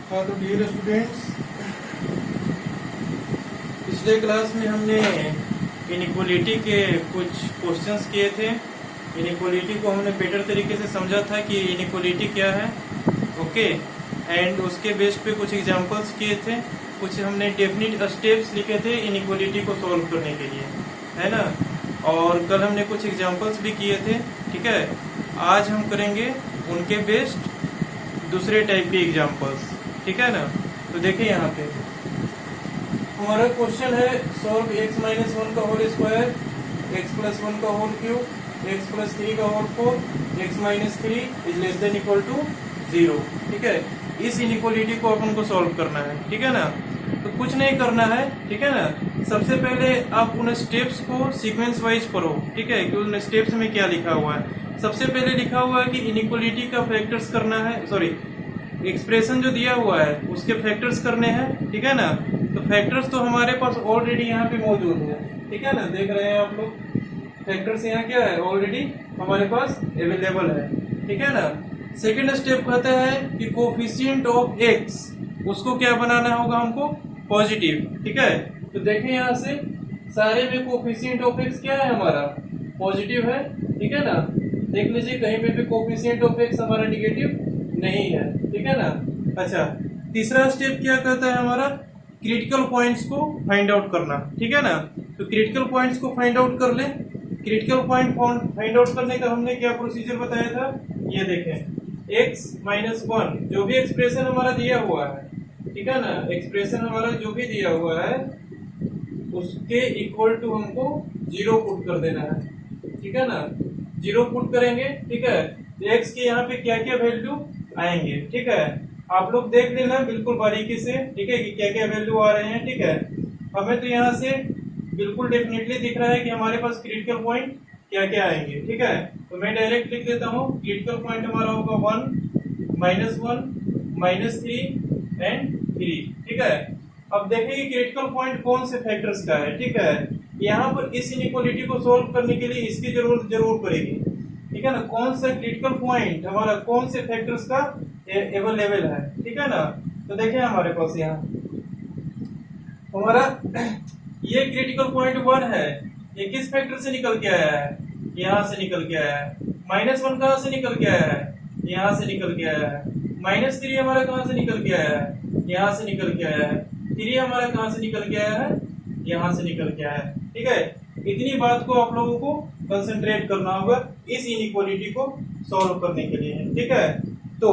हाँ तो dear students, पिछले क्लास में हमने इनइक्वालिटी के कुछ क्वेश्चंस किए थे। इनइक्वालिटी को हमने बेटर तरीके से समझा था कि इनइक्वालिटी क्या है, ओके। एंड उसके बेस पे कुछ एग्जांपल्स किए थे, कुछ हमने डेफिनिट स्टेप्स लिखे थे इनइक्वालिटी को सॉल्व करने के लिए, है ना। और कल हमने कुछ एग्जांपल्स भी किए थे, ठीक है। आज हम करेंगे उनके बेस्ड दूसरे टाइप के एग्जांपल्स, ठीक है ना। तो देखिए यहाँ पे हमारा क्वेश्चन है सॉल्व x माइनस वन का whole square, x plus one का whole cube, x plus three का whole four, x minus three is less than equal to 0, ठीक है। इस इनइक्वालिटी को अपन को सॉल्व करना है, ठीक है ना। तो कुछ नहीं करना है, ठीक है ना। सबसे पहले आप उन स्टेप्स को सीक्वेंस वाइज पढ़ो, ठीक है, कि उन स्टेप्स में क्या लिखा हुआ है। सबसे पहले लिखा हुआ है कि इनइक्वालिटी का फैक्टर्स करना है, सॉरी एक्सप्रेशन जो दिया हुआ है उसके फैक्टर्स करने हैं, ठीक है ना। तो फैक्टर्स तो हमारे पास ऑलरेडी यहाँ पे मौजूद है, ठीक है ना। देख रहे हैं आप लोग, फैक्टर्स यहाँ क्या है, ऑलरेडी हमारे पास अवेलेबल है, ठीक है ना। सेकेंड स्टेप कहता है कि कोफिशिएंट ऑफ एक्स, उसको क्या बनाना होगा हमको, पॉजिटिव, ठीक है। तो देखें यहाँ से सारे में कोफिशिएंट ऑफ एक्स क्या है, हमारा पॉजिटिव है, ठीक है ना। देख लीजिए कहीं पे भी कोफिशिएंट ऑफ एक्स हमारा निगेटिव नहीं है, ठीक है ना। अच्छा, तीसरा स्टेप क्या कहता है हमारा, क्रिटिकल पॉइंट्स को फाइंड आउट करना, ठीक है ना। तो क्रिटिकल पॉइंट्स को फाइंड आउट कर ले। क्रिटिकल पॉइंट फाइंड आउट करने का हमने क्या प्रोसीजर बताया था, ये देखें, x माइनस वन जो भी एक्सप्रेशन हमारा दिया हुआ है, ठीक है ना, एक्सप्रेशन हमारा जो भी दिया हुआ है उसके इक्वल टू हमको 0 पुट कर देना है, ठीक है ना। 0 पुट करेंगे, ठीक है। तो x के यहाँ पे क्या क्या वैल्यू आएंगे, ठीक है। आप लोग देख लेना बिल्कुल बारीकी से, ठीक है, कि क्या क्या वैल्यू आ रहे हैं, ठीक है। हमें तो यहाँ से बिल्कुल डेफिनेटली दिख रहा है कि हमारे पास क्रिटिकल पॉइंट क्या क्या आएंगे, ठीक है। तो मैं डायरेक्ट लिख देता हूँ, क्रिटिकल पॉइंट हमारा होगा 1, माइनस थ्री एंड 3, ठीक है। अब देखिए क्रिटिकल पॉइंट कौन से फैक्टर्स का है, ठीक है। यहाँ पर इस इनइक्वालिटी को सोल्व करने के लिए इसकी जरूरत जरूर पड़ेगी, ठीक है ना। कौन सा क्रिटिकल पॉइंट हमारा कौन से फैक्टर्स का अवेलेबल है, ठीक है ना। तो देखिए हमारे पास यहाँ हमारा ये क्रिटिकल पॉइंट 1 है, ये किस फैक्टर से निकल के आया है, यहाँ से निकल के आया है। -1 कहाँ से निकल के आया है, यहाँ से निकल के आया है। -3 हमारा कहाँ से निकल के आया है, यहाँ से निकल के आया है। 3 हमारा कहाँ से निकल के आया है, यहाँ से निकल के आया है, ठीक है। इतनी बात को आप लोगों को कंसंट्रेट करना होगा इस इनइक्वालिटी को सॉल्व करने के लिए, ठीक है। तो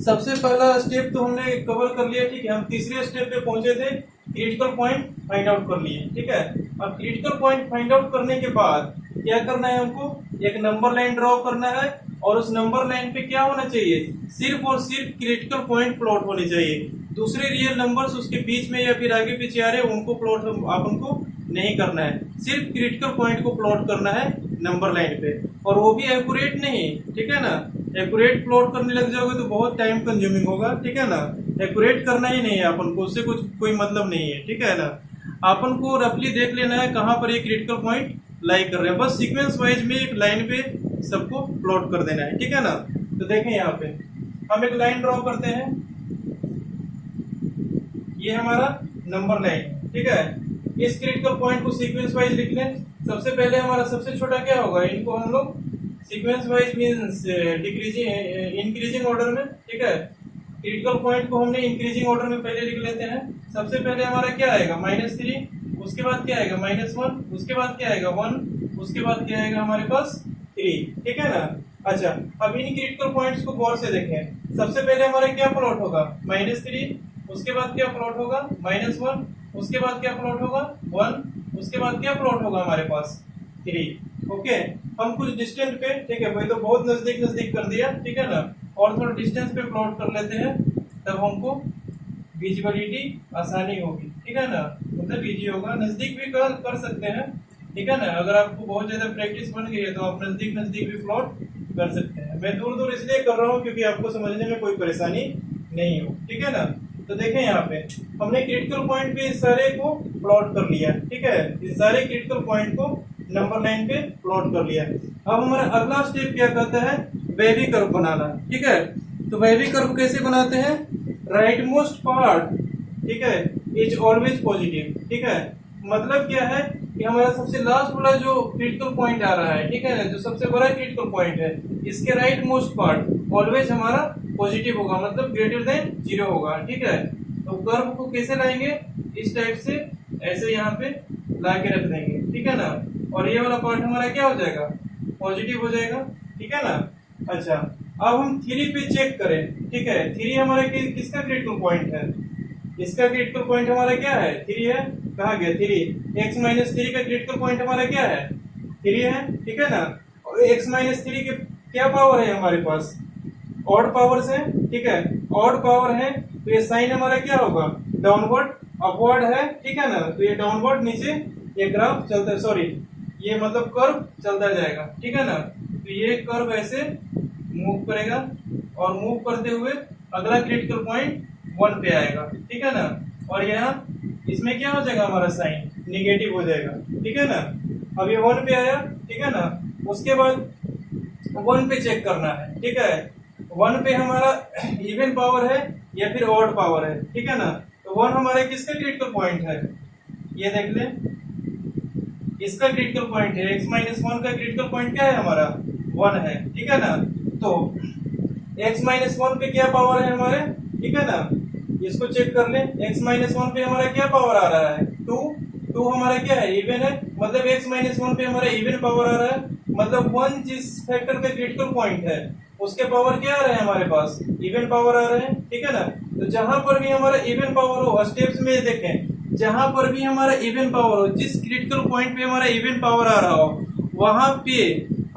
सबसे पहला स्टेप तो हमने कवर कर लिया, ठीक है। हम तीसरे स्टेप पे पहुंचे थे, क्रिटिकल पॉइंट फाइंड आउट कर लिए, ठीक है। अब क्रिटिकल पॉइंट फाइंड आउट करने के बाद क्या करना है, हमको एक नंबर लाइन ड्रॉ करना है, और उस नंबर लाइन पे क्या होना चाहिए, सिर्फ और सिर्फ क्रिटिकल पॉइंट प्लॉट होने चाहिए। दूसरे रियल नंबर्स उसके बीच में या फिर आगे पीछे आ रहे उनको प्लॉट अपन को नहीं करना है, सिर्फ क्रिटिकल पॉइंट को प्लॉट करना है नंबर लाइन पे, और वो भी एक्यूरेट नहीं, ठीक है ना। एक्यूरेट प्लॉट करने लग जाओगे तो बहुत टाइम कंज्यूमिंग होगा, ठीक है ना। एक्यूरेट करना ही नहीं है अपन को, उससे कुछ कोई मतलब नहीं है, ठीक है ना। अपन को रफली देख लेना है कहाँ पर ये क्रिटिकल पॉइंट लाई कर रहे हैं, बस सीक्वेंस वाइज में एक लाइन पे सबको प्लॉट कर देना है, ठीक है ना। तो देखें यहाँ पे हम एक लाइन ड्रॉ करते हैं, ये हमारा नंबर लाइन, ठीक है। इस क्रिटिकल पॉइंट को सीक्वेंस वाइज लिख लें। सबसे पहले हमारा सबसे छोटा क्या होगा, इनको हम लोग sequence wise means decreasing increasing order में, ठीक है। क्रिटिकल पॉइंट को हमने इंक्रीजिंग ऑर्डर में पहले लिख लेते हैं। सबसे पहले हमारा क्या आएगा, -3, उसके बाद क्या आएगा -1, उसके बाद क्या आएगा 1, उसके बाद क्या आएगा हमारे पास 3, ठीक है ना। अच्छा, अब इन क्रिटिकल पॉइंट्स को गौर से देखें। सबसे पहले हमारा क्या प्लॉट होगा, -3, उसके बाद क्या प्लॉट होगा -1, उसके बाद क्या प्लॉट होगा 1, उसके बाद क्या प्लॉट होगा हमारे पास 3, ओके। हम कुछ डिस्टेंस पे, ठीक है भाई, तो बहुत नजदीक नजदीक कर दिया, ठीक है ना, और थोड़ा डिस्टेंस पे प्लॉट कर लेते हैं, तब हमको विजिबिलिटी आसानी होगी, ठीक है ना। मतलब इजी होगा, नजदीक भी कर सकते हैं, ठीक है ना। अगर आपको बहुत ज्यादा प्रैक्टिस बन गई है तो आप नजदीक नजदीक भी प्लॉट कर सकते हैं। मैं दूर दूर इसलिए कर रहा हूँ क्योंकि आपको समझने में कोई परेशानी नहीं हो, ठीक है ना। तो देखें यहाँ पे हमने क्रिटिकल पॉइंट पे इस सारे को प्लॉट कर लिया, ठीक है। इस सारे क्रिटिकल पॉइंट को नंबर लाइन पे प्लॉट कर लिया। अब हमारा अगला स्टेप क्या कहता है, वेवी कर्व बनाना, ठीक है। तो वेवी कर्व कैसे बनाते हैं, राइट मोस्ट पार्ट, ठीक है, इज ऑलवेज पॉजिटिव, ठीक है। मतलब क्या है कि हमारा सबसे लास्ट वाला जो क्रिटिकल पॉइंट आ रहा है, ठीक है ना, जो सबसे बड़ा क्रिटिकल पॉइंट है, इसके राइट मोस्ट पार्ट ऑलवेज हमारा पॉजिटिव होगा, मतलब ग्रेटर देन 0 होगा, ठीक है। तो कर्व को कैसे लाएंगे, इस टाइप से ऐसे यहाँ पे ला के रख देंगे, ठीक है ना, और ये वाला पार्ट हमारा क्या हो जाएगा, पॉजिटिव हो जाएगा, ठीक है ना। अच्छा, अब हम 3 पे चेक करें, ठीक है। 3 हमारे किसका क्रिटिकल पॉइंट है, इसका क्रिटिकल पॉइंट हमारा क्या है, 3 है। कहाँ गया 3, x माइनस 3 का क्रिटिकल पॉइंट हमारा क्या है, 3 है, ठीक है ना। और x माइनस 3 के क्या पावर है हमारे पास, ऑड पावर्स है, ठीक है, ऑड पावर है, तो ये साइन हमारा क्या होगा, डाउनवर्ड अपवर्ड है, ठीक है ना। तो ये डाउनवर्ड नीचे ये ग्राफ चलता है, सॉरी ये मतलब कर्व चलता जाएगा, ठीक है ना। तो ये कर्व ऐसे मूव करेगा और मूव करते हुए अगला क्रिटिकल पॉइंट 1 पे आएगा, ठीक है ना। और यहाँ इसमें क्या हो जाएगा, हमारा साइन निगेटिव हो जाएगा, ठीक है ना। अब ये 1 पे आया, ठीक है ना। उसके बाद 1 पे चेक करना है, ठीक है। 1 पे हमारा इवन पावर है या फिर ऑड पावर है, ठीक है ना। तो 1 हमारे किसका क्रिटिकल पॉइंट है, ये देख ले, इसका क्रिटिकल पॉइंट है, x माइनस 1 का क्रिटिकल पॉइंट क्या है हमारा, 1 है, ठीक है ना। तो x माइनस 1 पे क्या पावर है हमारे, ठीक है ना, इसको चेक कर ले। x माइनस 1 पे हमारा क्या पावर आ रहा है, 2 हमारा क्या है, इवन है, मतलब x माइनस 1 पे हमारा इवन पावर आ रहा है, मतलब 1 जिस फैक्टर का क्रिटिकल पॉइंट है उसके पावर क्या आ रहे हैं हमारे पास, इवन पावर आ रहे हैं, ठीक है ना। तो जहां पर भी हमारा इवन पावर हो, स्टेप्स में देखें, जहां पर भी हमारा इवन पावर हो, जिस क्रिटिकल पॉइंट पे हमारा इवन पावर आ रहा हो, वहां पे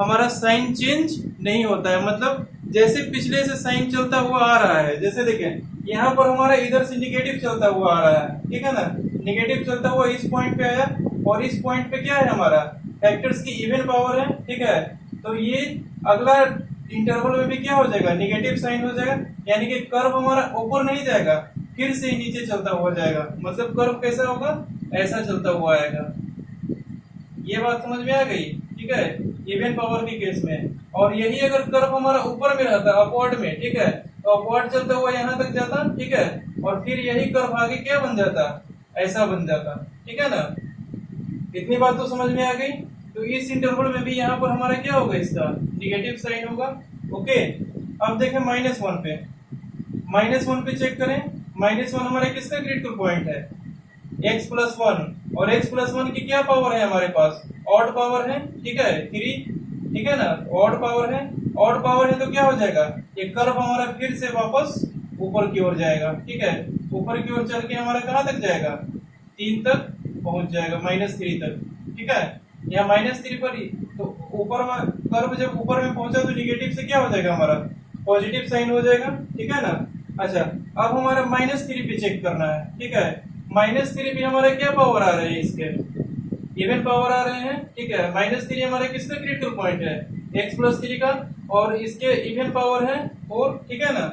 हमारा साइन चेंज नहीं होता है, मतलब जैसे पिछले से साइन चलता हुआ आ रहा है। जैसे देखें यहाँ पर हमारा इधर से निगेटिव चलता हुआ आ रहा है, ठीक है ना, निगेटिव चलता हुआ इस पॉइंट पे आया, और इस पॉइंट पे क्या है हमारा, फैक्टर्स की इवन पावर है, ठीक है। तो ये अगला इंटरवल में भी क्या हो जाएगा, निगेटिव साइन हो जाएगा, यानी कि कर्व हमारा ऊपर नहीं जाएगा, फिर से नीचे चलता हुआ जाएगा, मतलब कर्व कैसा होगा, ऐसा चलता हुआ आएगा। ये बात समझ में आ गई, ठीक है, इवन पावर के केस में। और यही अगर कर्व हमारा ऊपर में रहता, अपवर्ड में, ठीक है, तो अपवर्ड चलता हुआ यहाँ तक जाता, ठीक है, और फिर यही कर्व आगे क्या बन जाता, ऐसा बन जाता, ठीक है ना। इतनी बात तो समझ में आ गई। तो इस इंटरवल में भी यहाँ पर हमारा क्या होगा, इसका निगेटिव साइन होगा, ओके। अब देखें -1 पे, -1 पे चेक करें, -1 हमारा किसका क्रिटिकल पॉइंट है, x प्लस 1, और x प्लस 1 की क्या पावर है हमारे पास, ऑड पावर है, ठीक है, 3, ठीक है ना, ऑड पावर है, ऑड पावर है तो क्या हो जाएगा, ये कर्व हमारा फिर से वापस ऊपर की ओर जाएगा, ठीक है, ऊपर की ओर चल के हमारा कहाँ तक जाएगा, 3 तक पहुंच जाएगा, -3 तक, ठीक है। यहाँ -3 पर ही तो ऊपर में कर्व जब ऊपर में पहुंचा तो निगेटिव से क्या हो जाएगा, हमारा पॉजिटिव साइन हो जाएगा, ठीक है ना। अच्छा, अब हमारा -3 पे चेक करना है, ठीक है। -3 पे हमारा क्या पावर आ रहे हैं, इसके इवन पावर आ रहे हैं, ठीक है। -3 हमारा किसका क्रिटिकल पॉइंट है, x प्लस 3 का, और इसके इवन पावर है 4, ठीक है ना।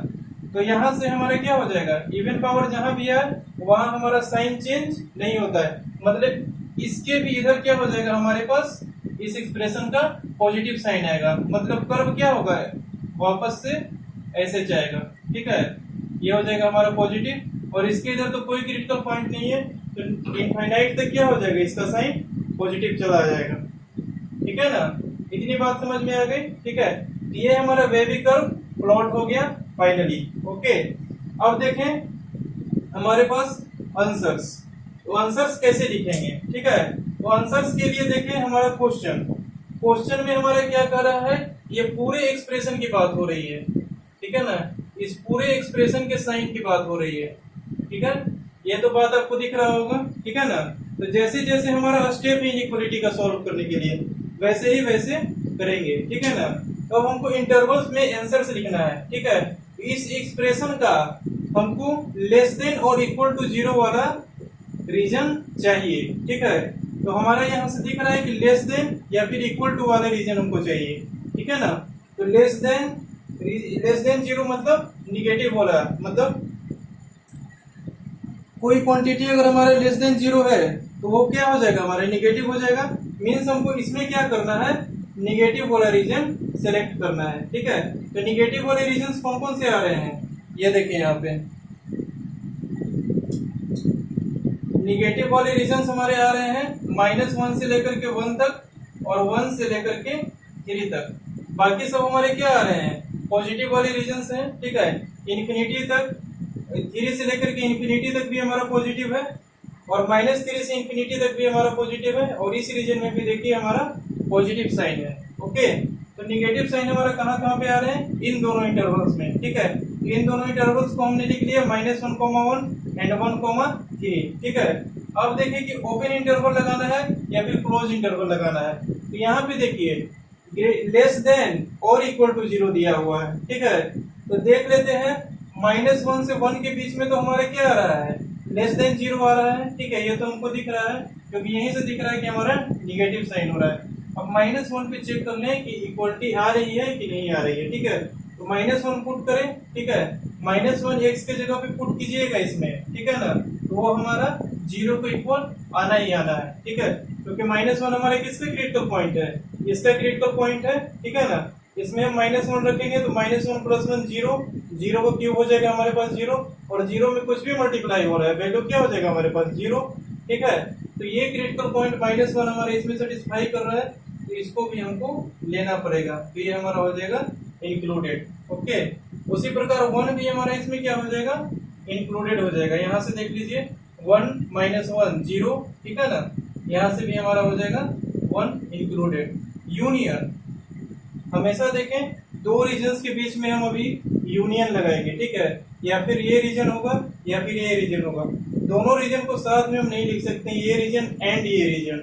तो यहाँ से हमारा क्या हो जाएगा, इवन पावर जहां भी है वहां हमारा साइन चेंज नहीं होता है, मतलब इसके भी इधर क्या हो जाएगा हमारे पास, इस एक्सप्रेशन का पॉजिटिव साइन आएगा, मतलब कर्व क्या होगा, वापस से ऐसे जाएगा, ठीक है, ये हो जाएगा हमारा पॉजिटिव। और इसके इधर तो कोई क्रिटिकल पॉइंट नहीं है, तो इनफाइनाइट तक क्या हो जाएगा, इसका साइन पॉजिटिव चला जाएगा, ठीक है ना। इतनी बात समझ में आ गई, ठीक है। ये हमारा वेवी कर्व प्लॉट हो गया फाइनली, ओके। अब देखें हमारे पास आंसर्स, तो आंसर्स कैसे लिखेंगे, ठीक है। तो आंसर्स के लिए देखें हमारा क्वेश्चन में हमारा क्या कह रहा है, ये पूरे एक्सप्रेशन की बात हो रही है, ठीक है ना, इस पूरे एक्सप्रेशन के साइन की बात हो रही है, ठीक है। ये तो बात आपको दिख रहा होगा, ठीक है ना। तो जैसे जैसे हमारा स्टेप है इनइक्वालिटी का सॉल्व करने के लिए, वैसे ही वैसे करेंगे, ठीक है ना। तो हमको इंटरवल्स में आंसर्स लिखना है, ठीक है। इस एक्सप्रेशन का हमको लेस देन और इक्वल टू 0 वाला रीजन चाहिए, ठीक है। तो हमारा यहाँ से दिख रहा है कि लेस देन या फिर इक्वल टू वाला रीजन हमको चाहिए, ठीक है ना। तो लेस देन 0 मतलब निगेटिव वाला, मतलब कोई क्वांटिटी अगर हमारे लेस देन 0 है तो वो क्या हो जाएगा, हमारा निगेटिव हो जाएगा। मीन्स हमको इसमें क्या करना है, निगेटिव वाला रीजन सेलेक्ट करना है। ठीक है, तो निगेटिव वाले रीजन कौन कौन से आ रहे हैं, ये देखिए यहाँ पे निगेटिव वाले रीजन हमारे आ रहे हैं -1 से लेकर के 1 तक और 1 से लेकर के 3 तक। बाकी सब हमारे क्या आ रहे हैं, पॉजिटिव वाले रीजन हैं। ठीक है, इन्फिनिटी तक, 3 से लेकर के इन्फिनिटी तक भी हमारा पॉजिटिव है और -3 से इन्फिनिटी तक भी हमारा पॉजिटिव है और इस रीजन में भी देखिए हमारा पॉजिटिव साइन है। ओके, तो निगेटिव साइन हमारा कहाँ कहाँ पे आ रहे हैं, इन दोनों इंटरवल्स में। ठीक है, तो इन दोनों इंटरवल्स को हमने लिख लिया -1,1 एंड 1,3। ठीक है, अब देखिए कि ओपन इंटरवल लगाना है या फिर क्लोज इंटरवल लगाना है। तो यहाँ पे देखिए लेस देन और इक्वल टू 0 दिया हुआ है। ठीक है, तो देख लेते हैं -1 से 1 के बीच में तो हमारा क्या आ रहा है, लेस देन 0 आ रहा है। ठीक है, ये तो हमको दिख रहा है क्योंकि यहीं से दिख रहा है कि हमारा निगेटिव साइन हो रहा है। अब -1 पे चेक कर लें कि इक्वलिटी आ रही है कि नहीं आ रही है। ठीक है, तो -1 पुट करें। ठीक है, -1 x के जगह पे पुट कीजिएगा इसमें। ठीक है ना, तो वो हमारा 0 को इक्वल आना ही आना है। ठीक है, क्योंकि -1 हमारे किसका क्रिटिकल पॉइंट है, इसका क्रिटिकल पॉइंट है। ठीक है ना, इसमें हम -1 रखेंगे तो -1 + 1 0, 0 को क्यूब हो जाएगा हमारे पास 0 और 0 में कुछ भी मल्टीप्लाई हो रहा है वैल्यू क्या हो जाएगा हमारे पास 0। ठीक है, तो ये क्रिटिकल पॉइंट -1 हमारे इसमें सेटिस्फाई कर रहा है, तो इसको भी हमको लेना पड़ेगा, तो ये हमारा हो जाएगा इंक्लूडेड। ओके, उसी प्रकार 1 भी हमारा इसमें क्या हो जाएगा, इंक्लूडेड हो जाएगा। यहाँ से देख लीजिए 1 - 1 0। ठीक है ना, यहाँ से भी हमारा हो जाएगा 1 इंक्लूडेड। यूनियन हमेशा देखें दो रीजन्स के बीच में हम अभी यूनियन लगाएंगे। ठीक है, या फिर ये रीजन होगा या फिर ये रीजन होगा, दोनों रीजन को साथ में हम नहीं लिख सकते, ये रीजन एंड ये रीजन।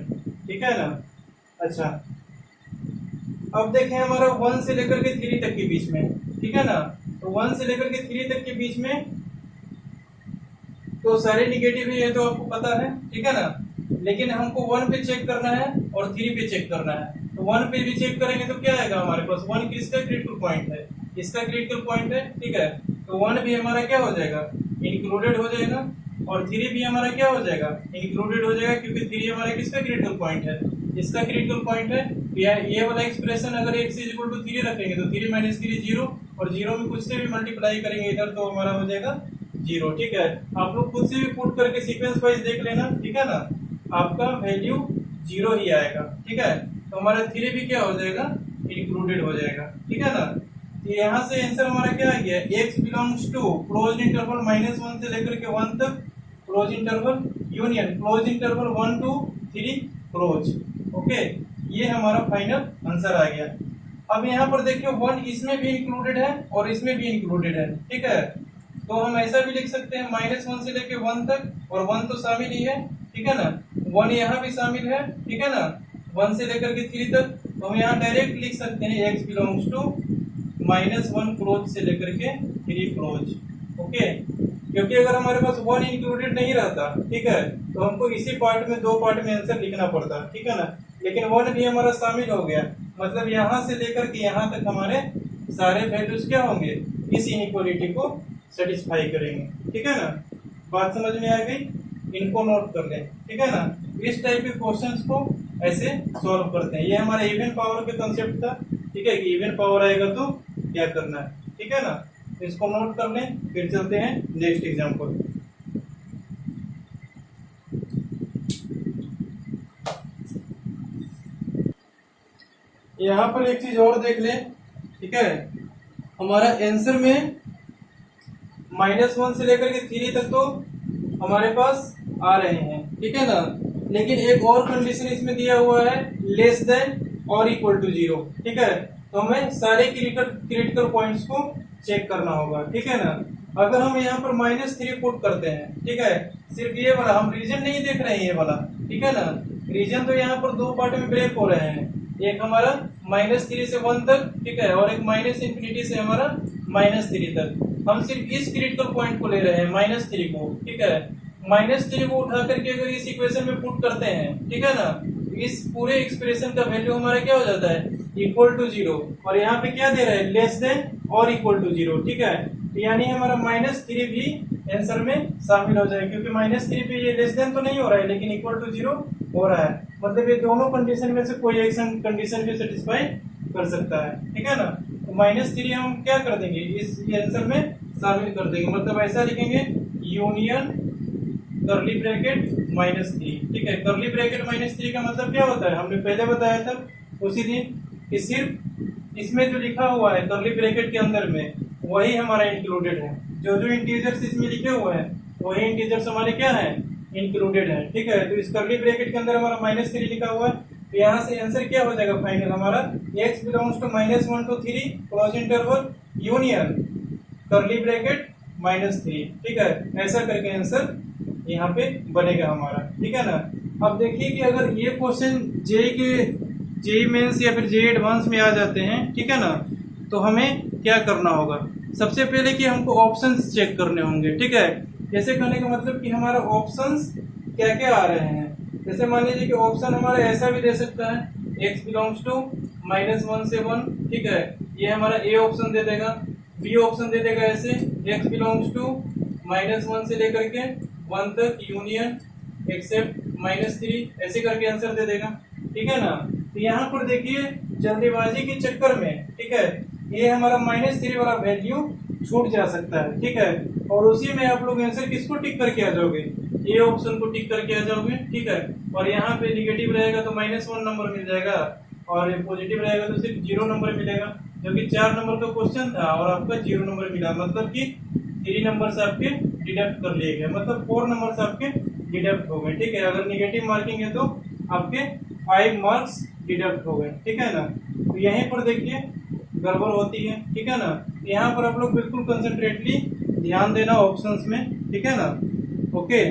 ठीक है ना, अच्छा अब देखें हमारा 1 से लेकर के 3 तक के बीच में। ठीक है ना, तो 1 से लेकर के 3 तक के बीच में तो सारे निगेटिव ही है, तो आपको पता है। ठीक है ना, लेकिन हमको 1 पे चेक करना है और 3 पे चेक करना है। तो 1 पे भी चेक करेंगे तो क्या आएगा हमारे पास, 1 किसका क्रिटिकल पॉइंट है, इसका क्रिटिकल पॉइंट है। ठीक है, तो 1 भी हमारा क्या हो जाएगा, इंक्लूडेड हो जाएगा और 3 भी हमारा क्या हो जाएगा, इंक्लूडेड हो जाएगा, क्योंकि 3 हमारा किसका क्रिटिकल पॉइंट है, इसका क्रिटिकल पॉइंट है। ये वाला एक्सप्रेशन अगर x = 3 रखेंगे तो 3 - 3 0 और 0 में कुछ से भी मल्टीप्लाई करेंगे इधर तो हमारा हो जाएगा 0। ठीक है, आप लोग खुद से भी पुट करके सीक्वेंस वाइज देख लेना। ठीक है ना, आपका वैल्यू 0 ही आएगा। ठीक है, तो हमारा 3 भी क्या हो जाएगा, इंक्लूडेड हो जाएगा। ठीक है ना, तो यहाँ से आंसर हमारा क्या आ गया, x belongs to close interval -1 से लेकर के 1 तक close interval union close interval 1 to 3 close. Okay, ये हमारा फाइनल आंसर आ गया। अब यहाँ पर देखिए 1 इसमें भी इंक्लूडेड है और इसमें भी इंक्लूडेड है। ठीक है, तो हम ऐसा भी लिख सकते हैं -1 से लेके 1 तक और 1 तो शामिल ही है। ठीक है ना, 1 यहाँ भी शामिल है। ठीक है ना, 1 से लेकर के 3 तक, तो हम यहाँ डायरेक्ट लिख सकते हैं x बिलोंग्स टू -1 क्लोज से लेकर के 3 क्लोज। ओके, क्योंकि अगर हमारे पास 1 इंक्लूडेड नहीं रहता, ठीक है, तो हमको इसी पार्ट में 2 पार्ट में आंसर लिखना पड़ता। ठीक है ना, लेकिन 1 भी हमारा शामिल हो गया, मतलब यहाँ से लेकर के यहाँ तक हमारे सारे वैल्यूज क्या होंगे, इस इनइक्वालिटी को सेटिस्फाई करेंगे। ठीक है ना, बात समझ में आ गई, इनको नोट कर लें। ठीक है ना, इस टाइप के क्वेश्चंस को ऐसे सॉल्व करते हैं। ये हमारा इवन पावर का कंसेप्ट था। ठीक है, कि इवन पावर आएगा तो क्या करना है। ठीक है ना, इसको नोट कर लें, फिर चलते हैं नेक्स्ट एग्जाम्पल। यहाँ पर एक चीज और देख लें। ठीक है, हमारा आंसर में -1 से लेकर के 3 तक तो हमारे पास आ रहे हैं। ठीक है ना, लेकिन एक और कंडीशन इसमें दिया हुआ है, लेस देन और इक्वल टू 0। ठीक है, तो हमें सारे क्रिटिकल पॉइंट्स को चेक करना होगा। ठीक है ना, अगर हम यहाँ पर -3 पुट करते हैं, ठीक है, सिर्फ ये वाला, हम रीजन नहीं देख रहे हैं ये वाला। ठीक है ना, रीजन तो यहाँ पर 2 पार्ट में ब्रेक हो रहे हैं, एक हमारा -3 से 1 तक, ठीक है, और एक -∞ से हमारा -3 तक। हम सिर्फ इस क्रिटिकल पॉइंट को ले रहे हैं, -3 को। ठीक है, -3 को उठा करके अगर इस इक्वेशन में पुट करते हैं, ठीक है ना, इस पूरे एक्सप्रेशन का वैल्यू हमारा क्या हो जाता है, इक्वल टू 0। और यहाँ पे क्या दे रहा है, लेस देन और इक्वल टू 0। ठीक है, यानी हमारा -3 भी आंसर में शामिल हो जाए, क्योंकि -3 पे ये लेस देन तो नहीं हो रहा है, लेकिन इक्वल टू 0 हो रहा है। मतलब ये दोनों कंडीशन में से कोई एक कंडीशन भी सेटिस्फाई कर सकता है, ठीक है ना। तो -3 हम क्या कर देंगे, इस आंसर में शामिल कर देंगे, मतलब ऐसा लिखेंगे यूनियन कर्ली ब्रैकेट -3, ठीक है। कर्ली ब्रैकेट -3 का मतलब क्या होता है, हमने पहले बताया था उसी दिन कि सिर्फ इसमें जो लिखा हुआ है कर्ली ब्रैकेट के अंदर में वही हमारा इंक्लूडेड है, जो जो इंटीजर्स इसमें लिखे हुए हैं वही इंटीजर्स हमारे क्या है, इंक्लूडेड है, ठीक है। तो इस कर्ली ब्रैकेट के अंदर हमारा -3 लिखा हुआ है, तो यहाँ से आंसर क्या हो जाएगा फाइनल हमारा, x belongs to -1 to 3 close interval union curly bracket -3, ठीक है। ऐसा करके आंसर यहाँ पे बनेगा हमारा, ठीक है ना। अब देखिए कि अगर ये क्वेश्चन जेई मेंस या फिर जेई एडवांस में आ जाते हैं, ठीक है ना, तो हमें क्या करना होगा, सबसे पहले कि हमको ऑप्शंस चेक करने होंगे, ठीक है। जैसे कहने का मतलब कि हमारा ऑप्शंस क्या क्या आ रहे हैं, जैसे मान लीजिए कि ऑप्शन हमारा ऐसा भी दे सकता है x बिलोंग्स टू -1 से 1, ठीक है, ये हमारा ए ऑप्शन दे देगा, बी ऑप्शन दे देगा ऐसे x बिलोंग्स टू -1 से लेकर के 1 तक यूनियन एक्सेप्ट -3, ऐसे करके आंसर दे देगा, ठीक है ना। तो यहाँ पर देखिए जल्दीबाजी के चक्कर में, ठीक है, ये हमारा -3 वाला वैल्यू छूट जा सकता है, ठीक है। और उसी में आप लोग आंसर किसको टिक करके आ जाओगे, ये ऑप्शन को टिक करके आ जाओगे, ठीक है। और यहाँ पे निगेटिव रहेगा तो -1 नंबर मिल जाएगा, और पॉजिटिव रहेगा तो सिर्फ 0 नंबर मिलेगा, जो कि 4 नंबर का क्वेश्चन था और आपका 0 नंबर मिला, मतलब कि 3 नंबर आपके डिडक्ट कर लिए गए, मतलब 4 नंबर आपके डिडक्ट हो गए, ठीक है। अगर निगेटिव मार्किंग है तो आपके 5 मार्क्स डिडक्ट हो गए, ठीक है ना। तो यहीं पर देखिए गड़बड़ होती है, ठीक है ना। यहाँ पर आप लोग बिल्कुल कंसंट्रेटली ध्यान देना ऑप्शंस में, ठीक है ना। ओके,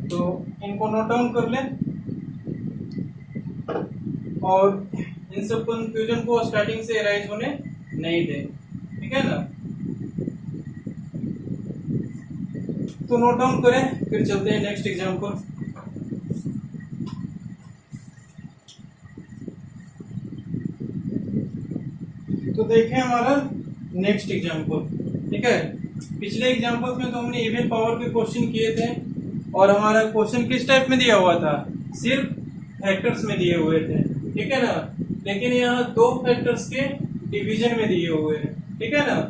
तो इनको नोट डाउन कर लें और इन सब कंफ्यूजन को स्टार्टिंग से अराइज होने नहीं दें, ठीक है ना। तो नोट डाउन करें, फिर चलते हैं नेक्स्ट एग्जाम पर। तो देखें हमारा नेक्स्ट एग्जाम्पल, ठीक है। पिछले एग्जाम्पल में तो हमने इवन पावर के क्वेश्चन किए थे, और हमारा क्वेश्चन किस टाइप में दिया हुआ था, सिर्फ फैक्टर्स में दिए हुए थे, ठीक है ना। लेकिन यहाँ 2 फैक्टर्स के डिवीजन में दिए हुए हैं, ठीक है ना।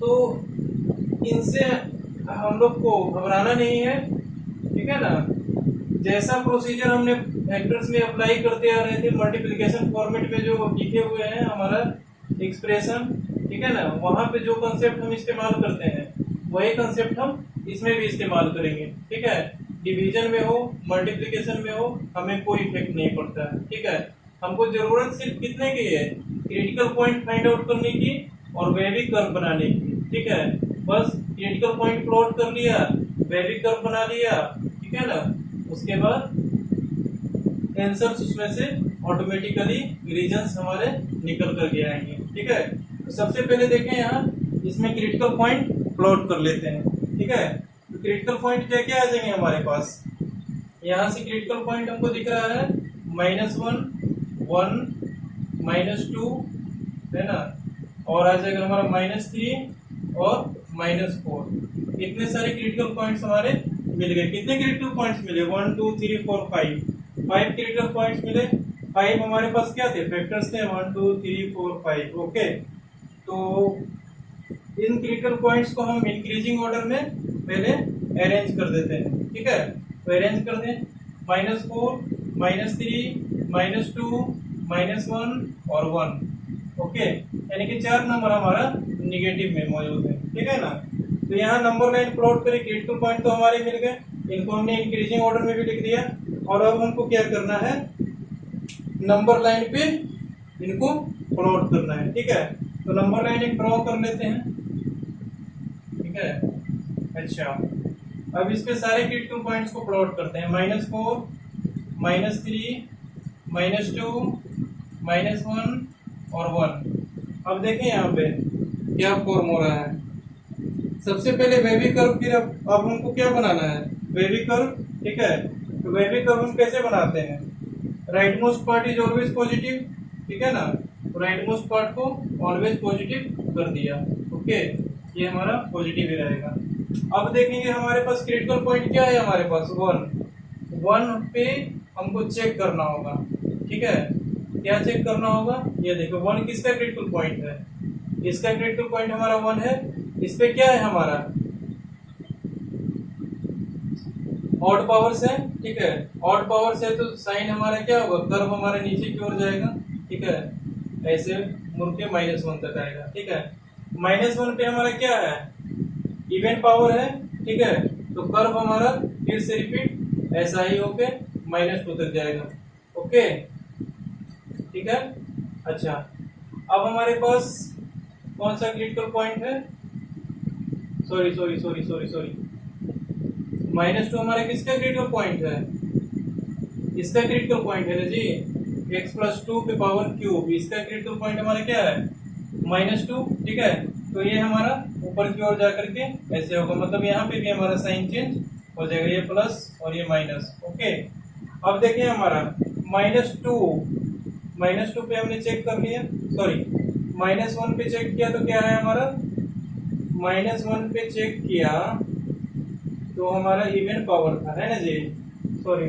तो इनसे हम लोग को घबराना नहीं है, ठीक है ना। जैसा प्रोसीजर हमने फैक्टर्स में अप्लाई करते आ रहे थे मल्टीप्लिकेशन फॉर्मेट में जो लिखे हुए हैं हमारा एक्सप्रेशन, ठीक है ना, वहां पे जो कंसेप्ट हम इस्तेमाल करते हैं वही कंसेप्ट हम इसमें भी इस्तेमाल करेंगे, ठीक है। डिवीजन में हो मल्टीप्लिकेशन में हो हमें कोई इफेक्ट नहीं पड़ता है, ठीक है। हमको जरूरत सिर्फ कितने की है, क्रिटिकल पॉइंट फाइंड आउट करने की और वेवी कर्व बनाने की, ठीक है। बस क्रिटिकल पॉइंट प्लॉट कर लिया, वेवी कर्व बना लिया, ठीक है ना, उसके बाद आंसर्स उसमें से ऑटोमेटिकली रीजन्स हमारे निकल कर के आएंगे, ठीक है। तो सबसे पहले देखें यहाँ इसमें क्रिटिकल पॉइंट प्लॉट कर लेते हैं, ठीक है। तो क्रिटिकल पॉइंट क्या क्या आ जाएंगे हमारे पास, यहाँ से क्रिटिकल पॉइंट हमको दिख रहा है -1, 1, -2, है ना, और आ जाएगा हमारा -3 और -4। इतने सारे क्रिटिकल पॉइंट्स हमारे मिल गए। कितने क्रिटिकल पॉइंट्स मिले, 1 2 3 4 5 क्रिटिकल पॉइंट्स मिले। 5 हमारे पास क्या थे, फैक्टर्स थे, 1 2 3 4 5। ओके, तो इन क्रिटिकल पॉइंट्स को हम इंक्रीजिंग ऑर्डर में पहले अरेंज कर देते हैं, ठीक है। तो अरेंज कर दें, -4, -3, -2, -1 और 1। ओके, यानी कि 4 नंबर हमारा निगेटिव में मौजूद है, ठीक है ना। तो यहाँ नंबर लाइन प्लॉट करें, क्रिटिकल पॉइंट तो हमारे मिल गए, इनको हमने इंक्रीजिंग ऑर्डर में भी लिख दिया। और अब हमको क्या करना है, नंबर लाइन पे इनको प्लॉट करना है, ठीक है। तो नंबर लाइन एक ड्रॉ कर लेते हैं, ठीक है। अच्छा, अब इस पे सारे क्रिटिकल पॉइंट्स को प्लॉट करते हैं, -4, -3, -2, -1 और 1। अब देखें यहाँ पे क्या फॉर्म हो रहा है। सबसे पहले वेवी कर्व, फिर अब हमको क्या बनाना है, वेवी कर्व, ठीक है। तो वेवी कर्व हम कैसे बनाते हैं, right most part is always positive, ठीक है ना। तो राइट मोस्ट पार्ट को ऑलवेज पॉजिटिव कर दिया, ओके, ये हमारा पॉजिटिव ही रहेगा। अब देखेंगे हमारे पास क्रिटिकल पॉइंट क्या है, हमारे पास 1 पे हमको चेक करना होगा, ठीक है। क्या चेक करना होगा, ये देखो 1 किसका क्रिटिकल पॉइंट है, इसका क्रिटिकल पॉइंट हमारा 1 है, इस पे क्या है हमारा ऑड पावर्स है, ठीक है, ऑड पावर्स है तो साइन हमारा क्या होगा, कर्व हमारा नीचे की ओर जाएगा, ठीक है, ऐसे मुड़ के -1 तक आएगा, ठीक है। -1 पे हमारा क्या है, इवन पावर है, ठीक है, तो कर्व हमारा फिर से रिपीट ऐसा ही होके -2 तक जाएगा, ओके, ठीक है। अच्छा, अब हमारे पास कौन सा क्रिटिकल पॉइंट है, सॉरी -2 हमारा किसका क्रिटिकल पॉइंट है, इसका क्रिटिकल पॉइंट है ना जी, x + 2 पे पावर क्यूब, इसका क्रिटिकल पॉइंट हमारा क्या है -2, ठीक है। तो ये हमारा ऊपर की ओर जाकर के ऐसे होगा, मतलब यहाँ पे भी हमारा साइन चेंज हो जाएगा, ये प्लस और ये माइनस, ओके। अब देखिए हमारा -2 पे हमने चेक कर लिया, सॉरी -1 पे चेक किया तो क्या है हमारा, -1 पे चेक किया तो हमारा इवन पावर था, है ना जी, सॉरी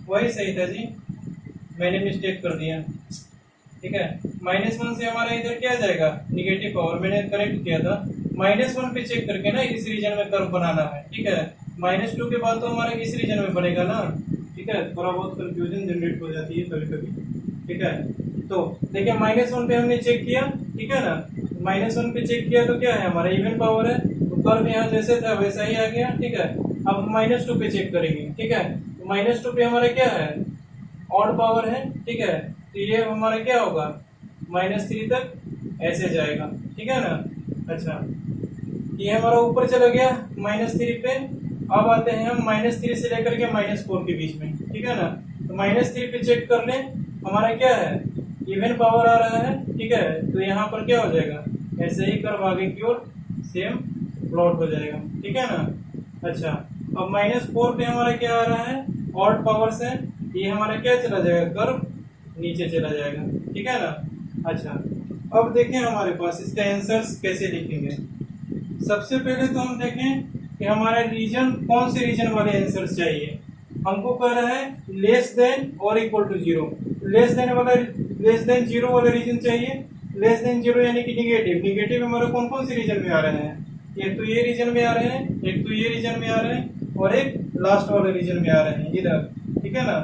वही सही था जी, मैंने मिस्टेक कर दिया, ठीक है। -1 से हमारा इधर क्या जाएगा, निगेटिव पावर, मैंने करेक्ट किया था। -1 पे चेक करके ना इस रीजन में कर्व बनाना है, ठीक है। -2 के बाद तो हमारा इस रीजन में बनेगा ना, ठीक है, थोड़ा बहुत कंफ्यूजन जनरेट हो जाती है कभी कभी, ठीक है। तो देखिए -1 पे हमने चेक किया, ठीक है ना, -1 पे चेक किया तो क्या है हमारा इवन पावर है, तो कर्व यहाँ जैसे था वैसा ही आ गया, ठीक है। अब -2 पे चेक करेंगे, ठीक है, तो -2 पे हमारा क्या है, ऑड पावर है, ठीक है, तो ये हमारा क्या होगा -3 तक ऐसे जाएगा, ठीक है ना। अच्छा, ये हमारा ऊपर चला गया -3 पे, अब आते हैं हम -3 से लेकर के -4 के बीच में, ठीक है ना। तो -3 पे चेक कर लें, हमारा क्या है इवन पावर आ रहा है, ठीक है, तो यहाँ पर क्या हो जाएगा, ऐसे ही कर्व आगे की ओर सेम प्लॉट हो जाएगा, ठीक है ना। अच्छा, अब -4 पे हमारा क्या आ रहा है, ऑड पावर से ये हमारा क्या चला जाएगा, कर्व नीचे चला जाएगा, ठीक है ना। अच्छा, अब देखें हमारे पास इसका आंसर्स कैसे लिखेंगे। सबसे पहले तो हम देखें कि हमारा रीजन कौन से रीजन वाले आंसर्स चाहिए, हमको कह रहा है लेस देन और इक्वल टू 0, लेस देन 0 वाला रीजन चाहिए, लेस देन 0 यानी कि निगेटिव हमारे कौन कौन से रीजन में आ रहे हैं, एक तो ये रीजन में आ रहे हैं, एक तो ये रीजन में आ रहे हैं, और एक लास्ट वाले रीजन में आ रहे हैं इधर, ठीक है ना।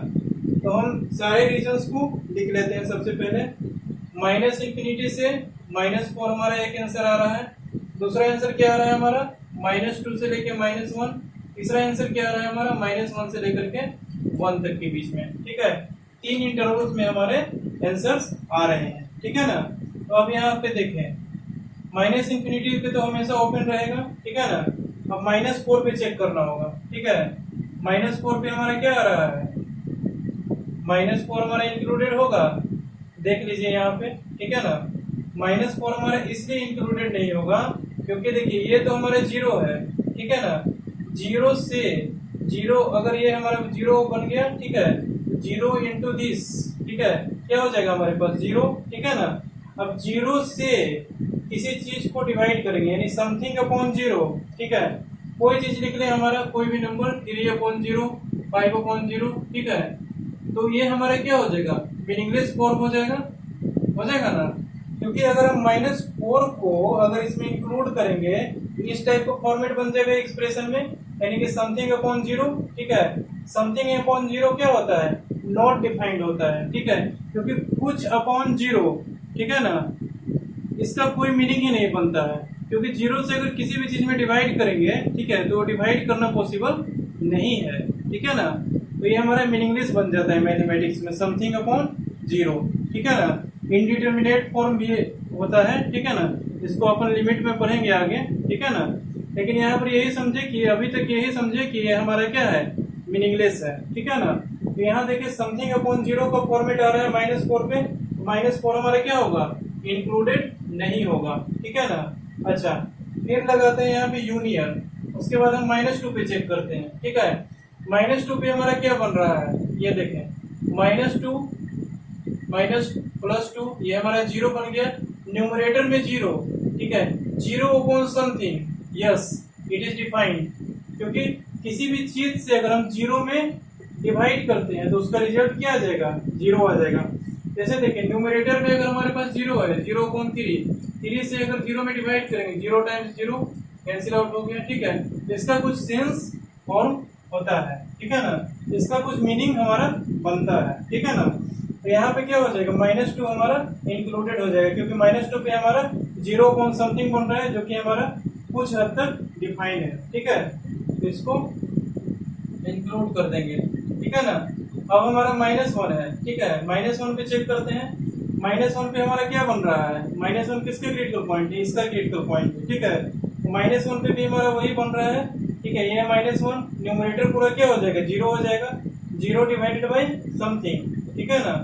तो हम सारे रीजन्स को लिख लेते हैं। सबसे पहले -∞ से -4 हमारा एक आंसर आ रहा है, दूसरा आंसर क्या आ रहा है हमारा -2 से लेके -1, तीसरा आंसर क्या आ रहा है हमारा -1 से लेकर के 1 तक के बीच में, ठीक है। 3 इंटरवल्स में हमारे आंसर्स आ रहे हैं, ठीक है ना। तो अब यहाँ पे देखें -∞ पे तो हमेशा ओपन रहेगा, ठीक है ना। अब -4 पे चेक करना होगा, ठीक है। -4 पे हमारा क्या आ रहा है, -4 हमारा इंक्लूडेड होगा, देख लीजिए यहाँ पे, ठीक है ना। -4 हमारा इसलिए इंक्लूडेड नहीं होगा क्योंकि देखिए ये तो हमारा 0 है, ठीक है ना। 0 से 0 अगर ये हमारा 0 बन गया, ठीक है, 0 इंटू दिस, ठीक है, क्या हो जाएगा हमारे पास 0, ठीक है ना। अब 0 से किसी चीज को डिवाइड करेंगे यानी समथिंग अपॉन 0, ठीक है, कोई चीज लिख ले हमारा, कोई भी नंबर 3/0, 5/0, ठीक है, तो ये हमारा क्या हो जाएगा, मीनिंगलेस फॉर्म हो जाएगा ना, क्योंकि अगर हम -4 को अगर इसमें इंक्लूड करेंगे तो इस टाइप का फॉर्मेट बन जाएगा एक्सप्रेशन में, यानी कि समथिंग अपॉन 0, ठीक है। समथिंग अपॉन 0 क्या होता है, नॉट डिफाइंड होता है, ठीक है, क्योंकि कुछ अपॉन 0, ठीक है ना, इसका कोई मीनिंग ही नहीं बनता है, क्योंकि 0 से अगर किसी भी चीज में डिवाइड करेंगे, ठीक है, तो डिवाइड करना पॉसिबल नहीं है, ठीक है ना। तो ये हमारा मीनिंगलेस बन जाता है मैथमेटिक्स में, समथिंग अपॉन 0, ठीक है ना। इनडिटरमिनेट फॉर्म भी होता है, ठीक है ना, इसको अपन लिमिट में पढ़ेंगे आगे, ठीक है ना। लेकिन यहाँ पर यही समझे कि अभी तक यही समझे कि ये हमारा क्या है, मीनिंगलेस है, ठीक है ना। तो यहाँ देखिए समथिंग अपॉन 0 का फॉर्मेट आ रहा है -4 पे, -4 हमारा क्या होगा, इंक्लूडेड नहीं होगा, ठीक है ना। अच्छा, फिर लगाते हैं यहाँ पे यूनियन, उसके बाद हम -2 पे चेक करते हैं, ठीक है। -2 पे हमारा क्या बन रहा है, ये देखें, -2 +2, ये हमारा 0 बन गया, न्यूमरेटर में 0, ठीक है, 0 upon something, yes it is defined, क्योंकि किसी भी चीज से अगर हम 0 में डिवाइड करते हैं तो उसका रिजल्ट क्या आ जाएगा, 0 आ जाएगा। जैसे देखिए न्यूमरेटर में अगर हमारे पास 0 है, 0/3 से अगर 0 में डिवाइड करेंगे, 0 टाइम्स 0 कैंसिल आउट हो गया, ठीक है। इसका कुछ सेंस फॉर्म होता है, ठीक है ना, इसका कुछ मीनिंग हमारा बनता है, ठीक है ना। तो यहाँ पे क्या हो जाएगा, -2 हमारा इंक्लूडेड हो जाएगा, क्योंकि -2 पे हमारा 0 पॉइंट समथिंग बन रहा है, जो कि हमारा कुछ हद तक डिफाइन है, ठीक है। तो इसको इंक्लूड कर देंगे, ठीक है ना। अब हमारा -1 है, ठीक है, -1 पे चेक करते हैं। -1 पे हमारा क्या बन रहा है, -1 किसका क्रिटिकल पॉइंट है, इसका क्रिटिकल पॉइंट है, ठीक है। -1 पे भी हमारा वही बन रहा है, ठीक है। ये -1 न्यूमरेटर पूरा क्या हो जाएगा, 0 हो जाएगा, 0 डिवाइडेड बाई समथिंग, ठीक है ना,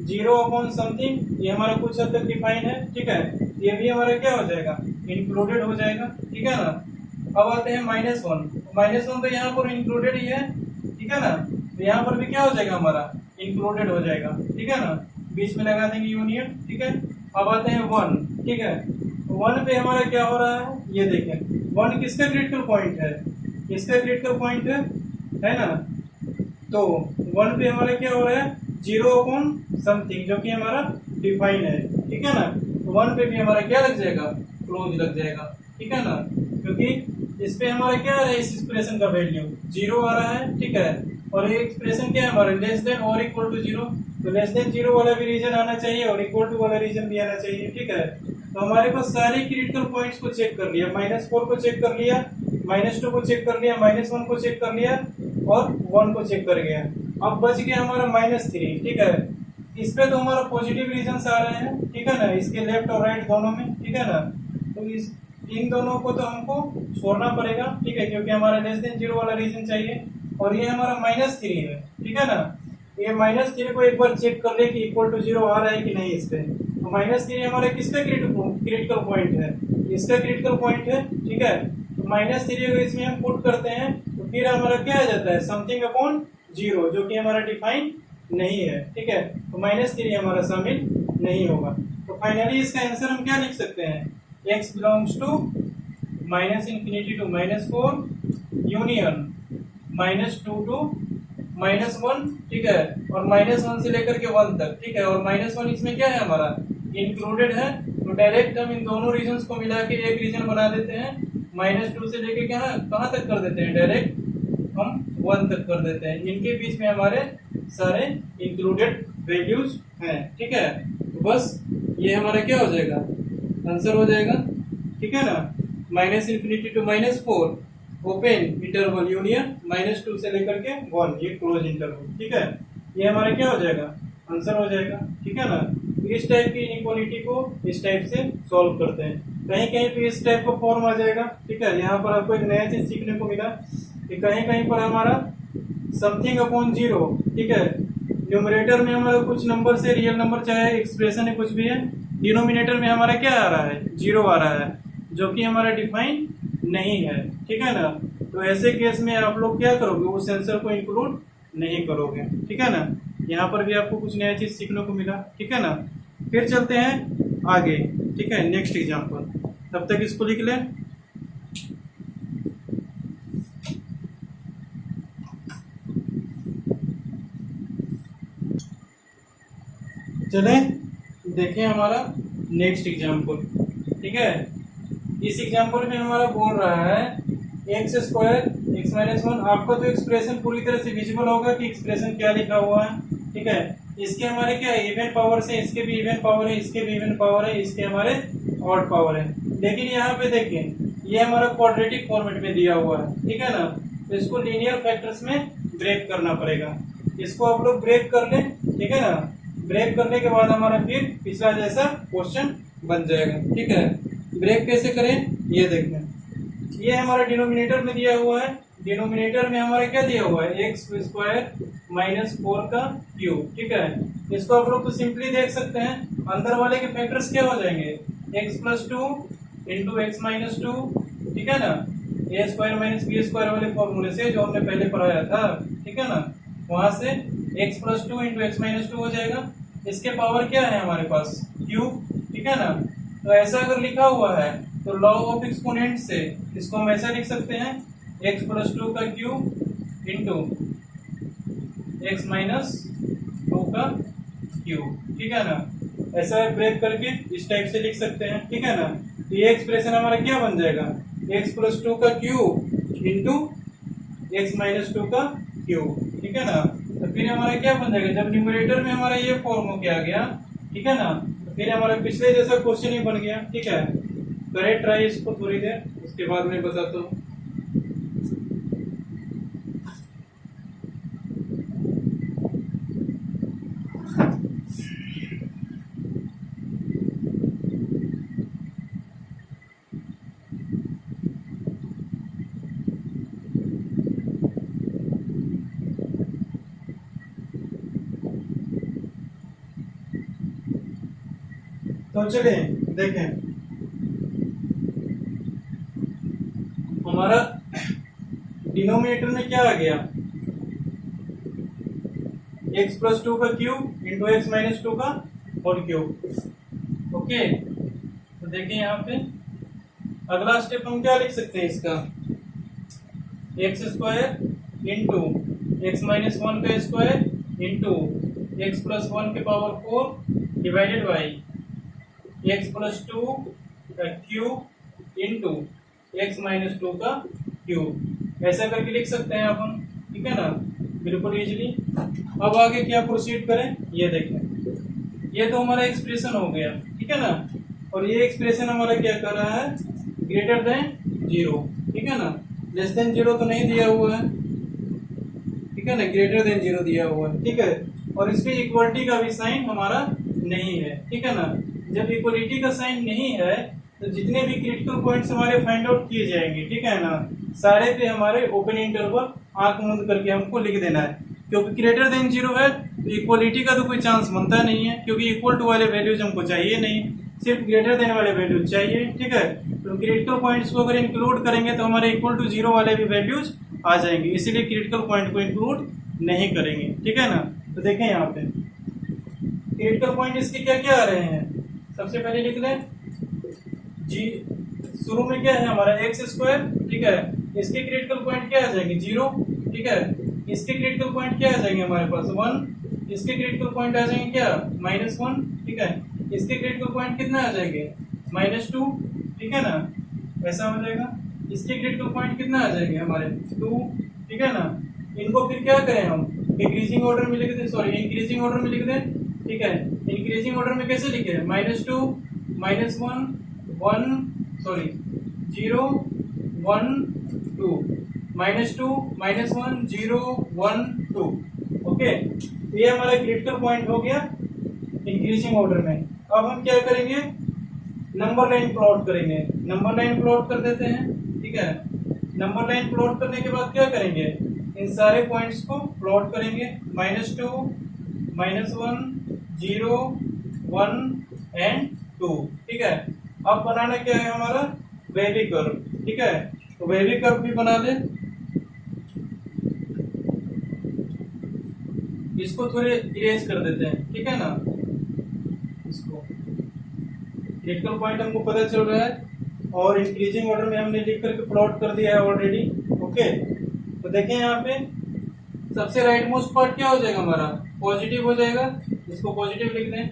0 अपॉन समथिंग, ये हमारा कुछ हद तक डिफाइन है, ठीक है। ये भी हमारा क्या हो जाएगा, इंक्लूडेड हो जाएगा, ठीक है ना। अब आते हैं -1 तो यहाँ पर इंक्लूडेड ही है, ठीक है ना। तो यहाँ पर भी क्या हो जाएगा, हमारा इंक्लूडेड हो जाएगा, ठीक है ना, बीच में लगा देंगे यूनियन, ठीक है। अब आते हैं 1, ठीक है। 1 पे हमारा क्या हो रहा है, ये देखें, 1 किसका क्रिटिकल पॉइंट है, इसका क्रिटिकल पॉइंट है ना। तो 1 पे हमारा क्या हो रहा है, 0 अपॉन समथिंग, जो कि हमारा डिफाइन है, ठीक है ना। तो 1 पे भी हमारा क्या लग जाएगा, क्लोज लग जाएगा, ठीक है ना, क्योंकि इस पे हमारा क्या आ रहा है, इस एक्सप्रेशन का वैल्यू 0 आ रहा है, ठीक है। और ये एक्सप्रेशन क्या है हमारा, लेस देन और इक्वल टू 0, तो लेस देन 0 वाला भी रीजन आना चाहिए और इक्वल टू वाला रीजन भी आना चाहिए, ठीक है। तो हमारे पास सारे क्रिटिकल पॉइंट्स को चेक कर लिया, -4 को चेक कर लिया, -2 को चेक कर लिया, -1 को चेक कर लिया और 1 को चेक कर गया। अब बच गया हमारा -3, ठीक है। इस पे तो हमारा पॉजिटिव रीजन आ रहे हैं, ठीक है ना, इसके लेफ्ट और राइट दोनों में, ठीक है ना। तो इन दोनों को तो हमको छोड़ना पड़ेगा, ठीक है, क्योंकि हमारा लेस देन 0 वाला रीजन चाहिए। और ये हमारा -3 है, ठीक है ना। ये -3 को एक बार चेक कर ले कि इक्वल टू 0 आ रहा है कि नहीं इस पे। तो -3 हमारा किसका क्रिटिकल पॉइंट है, इसका क्रिटिकल पॉइंट है, ठीक है। तो -3 अगर इसमें हम पुट करते हैं तो फिर हमारा क्या आ जाता है, समथिंग अपॉन 0, जो कि हमारा डिफाइन नहीं है, ठीक है। तो -3 हमारा शामिल नहीं होगा। तो फाइनली इसका आंसर हम क्या लिख सकते हैं, x belongs to -∞ to -4 union -2 to -1, ठीक है। और -1 से लेकर के 1 तक, ठीक है। और -1 इसमें क्या है, हमारा इंक्लूडेड है। तो डायरेक्ट हम इन दोनों रीजन को मिला के एक रीजन बना देते हैं, -2 से लेके कहाँ तक कर देते हैं, डायरेक्ट हम 1 तक कर देते हैं। इनके बीच में हमारे सारे इंक्लूडेड वैल्यूज हैं, ठीक है। तो बस ये हमारा क्या हो जाएगा, आंसर हो जाएगा, ठीक है ना। -∞ टू -4 ओपन इंटरवल यूनियन -2 से लेकर के 1, ये क्लोज इंटरवल, ठीक है। ये हमारा क्या हो जाएगा, आंसर हो जाएगा, ठीक है ना। तो इस टाइप की इनइक्वालिटी को इस टाइप से सॉल्व करते हैं। कहीं कहीं पे इस टाइप का फॉर्म आ जाएगा, ठीक है। यहाँ पर आपको एक नया चीज सीखने को मिला कि कहीं कहीं पर हमारा समथिंग अपॉन 0, ठीक है। न्यूमरेटर में हमारा कुछ नंबर से, रियल नंबर चाहे एक्सप्रेशन है कुछ भी है, डिनोमिनेटर में हमारा क्या आ रहा है, 0 आ रहा है, जो कि हमारा डिफाइन नहीं है, ठीक है ना। तो ऐसे केस में आप लोग क्या करोगे, उस आंसर को इंक्लूड नहीं करोगे, ठीक है ना। यहाँ पर भी आपको कुछ नया चीज सीखने को मिला, ठीक है ना। फिर चलते हैं आगे, ठीक है, नेक्स्ट एग्जाम्पल। तब तक इसको लिख लें। चले देखें हमारा नेक्स्ट एग्जाम्पल, ठीक है। इस एग्जाम्पल में हमारा बोल रहा है x² x - 1। आपको तो एक्सप्रेशन पूरी तरह से विजिबल होगा कि एक्सप्रेशन क्या लिखा हुआ है, ठीक है। इसके हमारे क्या है, इवन पावर से, इसके भी इवन पावर है, इसके भी इवन पावर है, इसके हमारे ऑड पावर है। लेकिन यहाँ पे देखें ये हमारा क्वाड्रेटिक फॉर्मेट में दिया हुआ है, ठीक है ना। तो इसको लीनियर फैक्टर्स में ब्रेक करना पड़ेगा। इसको आप लोग ब्रेक कर लें, ठीक है ना। ब्रेक करने के बाद हमारा फिर पिछला जैसा क्वेश्चन बन जाएगा, ठीक है। ब्रेक कैसे करें, ये देखें। ये हमारा डिनोमिनेटर में दिया हुआ है, डिनोमिनेटर में हमारा क्या दिया हुआ है, x² - 4 का क्यूब, ठीक है। इसको आप लोग तो सिंपली देख सकते हैं, अंदर वाले के फैक्टर्स क्या हो जाएंगे, x + 2 × x - 2, ठीक है ना। a² - b² वाले फॉर्मूले से जो हमने पहले पढ़ाया था, ठीक है ना, वहां से x + 2 × x - 2 हो जाएगा। इसके पावर क्या है हमारे पास, क्यूब, ठीक है ना। तो ऐसा अगर लिखा हुआ है तो लॉ ऑफ एक्सपोनेंट से इसको हम ऐसा लिख सकते हैं, x + 2 का क्यूब × x - 2 का क्यू, ठीक है ना। ऐसा ब्रेक करके इस टाइप से लिख सकते हैं, ठीक है ना। तो ये एक्सप्रेशन हमारा क्या बन जाएगा, x+2 का क्यूब इंटू x-2 का क्यूब, ठीक है ना। तो फिर हमारा क्या बन जाएगा, जब न्यूमरेटर में हमारा ये फॉर्म होके आ गया, ठीक है ना, तो फिर हमारा पिछले जैसा क्वेश्चन ही बन गया, ठीक है। करें ट्राई इसको थोड़ी देर, उसके बाद मैं बताता हूँ। तो चलिए देखें, हमारा डिनोमिनेटर में क्या आ गया, x+2 का क्यूब इंटू x-2 का होल क्यूब। ओके, तो देखें यहाँ पे अगला स्टेप हम क्या लिख सकते हैं इसका, x² इंटू x-1 का स्क्वायर इंटू x+1 के पावर 4 डिवाइडेड बाई x+2 का क्यूब इंटू x-2 का क्यूब। ऐसा करके लिख सकते हैं अपन, ठीक है ना, बिल्कुल इजीली। अब आगे क्या प्रोसीड करें, ये देखें, ये तो हमारा एक्सप्रेशन हो गया, ठीक है ना। और ये एक्सप्रेशन हमारा क्या कर रहा है, ग्रेटर देन 0, ठीक है ना। लेस देन 0 तो नहीं दिया हुआ है, ठीक है ना, ग्रेटर देन 0 दिया हुआ है, ठीक है। और इसमें इक्वलिटी का भी साइन हमारा नहीं है, ठीक है ना। जब इक्वलिटी का साइन नहीं है तो जितने भी क्रिटिकल पॉइंट्स हमारे फाइंड आउट किए जाएंगे, ठीक है ना, सारे पे हमारे ओपन इंटरवल आंख बंद करके हमको लिख देना है। क्योंकि ग्रेटर देन 0 है तो इक्वलिटी का तो कोई चांस बनता नहीं है, क्योंकि इक्वल टू वाले वैल्यूज हमको चाहिए नहीं, सिर्फ ग्रेटर देन वाले वैल्यूज चाहिए, ठीक है। तो क्रिटिकल पॉइंट्स को अगर इंक्लूड करेंगे तो हमारे इक्वल टू 0 वाले भी वैल्यूज आ जाएंगे, इसीलिए क्रिटिकल पॉइंट को इंक्लूड नहीं करेंगे, ठीक है ना। तो देखें यहाँ पे क्रिटिकल पॉइंट इसके क्या क्या आ रहे हैं, सबसे पहले लिख लें जी, शुरू में क्या है हमारा x², ठीक है। इसके क्रिटिकल पॉइंट क्या आ जाएंगे 0, ठीक है। इसके क्रिटिकल पॉइंट क्या आ जाएंगे हमारे पास 1, इसके क्रिटिकल पॉइंट आ जाएंगे क्या -1, ठीक है। इसके क्रिटिकल पॉइंट कितना आ जाएंगे -2, ठीक है ना, ऐसा हो जाएगा। इसके क्रिटिकल पॉइंट कितना आ जाएंगे हमारे 2, ठीक है ना। इनको फिर क्या करें हम, इंक्रीजिंग ऑर्डर में लिख दें, सॉरी इंक्रीजिंग ऑर्डर में लिख दें, ठीक है। इंक्रीजिंग ऑर्डर में कैसे लिखे, -2 -1 1 सॉरी 0 1 2 -2 -1 0 1 2। ओके, ये हमारा क्रिटिकल पॉइंट हो गया इंक्रीजिंग ऑर्डर में। अब हम क्या करेंगे, नंबर लाइन प्लॉट करेंगे, नंबर लाइन प्लॉट कर देते हैं, ठीक है। नंबर लाइन प्लॉट करने के बाद क्या करेंगे, इन सारे पॉइंट्स को प्लॉट करेंगे, -2 -1 0 1 एंड 2, ठीक है। अब बनाना क्या है हमारा, वेवी कर्व, ठीक है। तो वेवी कर्व भी बना दे, इसको थोड़े इरेज कर देते हैं, ठीक है ना। इसको क्रिटिकल पॉइंट हमको पता चल रहा है और इंक्रीजिंग ऑर्डर में हमने लिख करके प्लॉट कर दिया है ऑलरेडी। ओके, तो देखें यहाँ पे सबसे राइट मोस्ट पार्ट क्या हो जाएगा हमारा, पॉजिटिव हो जाएगा, इसको पॉजिटिव लिख दें।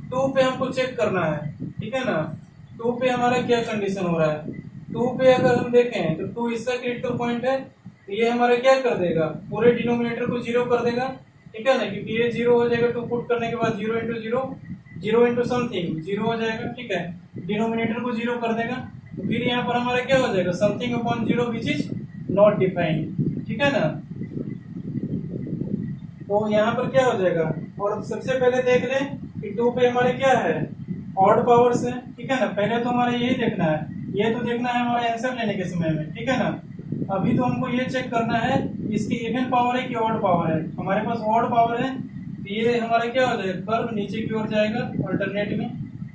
2 पे हमको चेक करना है, ठीक है ना। 2 पे हमारा क्या कंडीशन हो रहा है, 2 पे अगर हम देखें तो 2 इसका क्रिटिकल पॉइंट है, तो ये हमारा क्या कर देगा, पूरे डिनोमिनेटर को 0 कर देगा, ठीक है ना, क्योंकि ये 0 हो जाएगा। 2 पुट करने के बाद 0 इंटू 0 0 इंटू समथिंग 0 हो जाएगा, ठीक है। डिनोमिनेटर को 0 कर देगा, तो फिर यहाँ पर हमारा क्या हो जाएगा, something upon 0 which is not defined, ठीक है ना। तो यहाँ पर क्या हो जाएगा, और सबसे पहले देख लें कि 2 पे हमारे क्या है, ऑड पावर्स है, ठीक है ना। पहले तो हमारा ये देखना है, ये तो देखना है हमारा आंसर लेने के समय में, ठीक है ना। अभी तो हमको ये चेक करना है इसकी इवन पावर है कि ऑड पावर है। हमारे पास ऑड पावर है, तो ये हमारा क्या हो जाएगा, कर्व नीचे की ओर जाएगा अल्टरनेट में,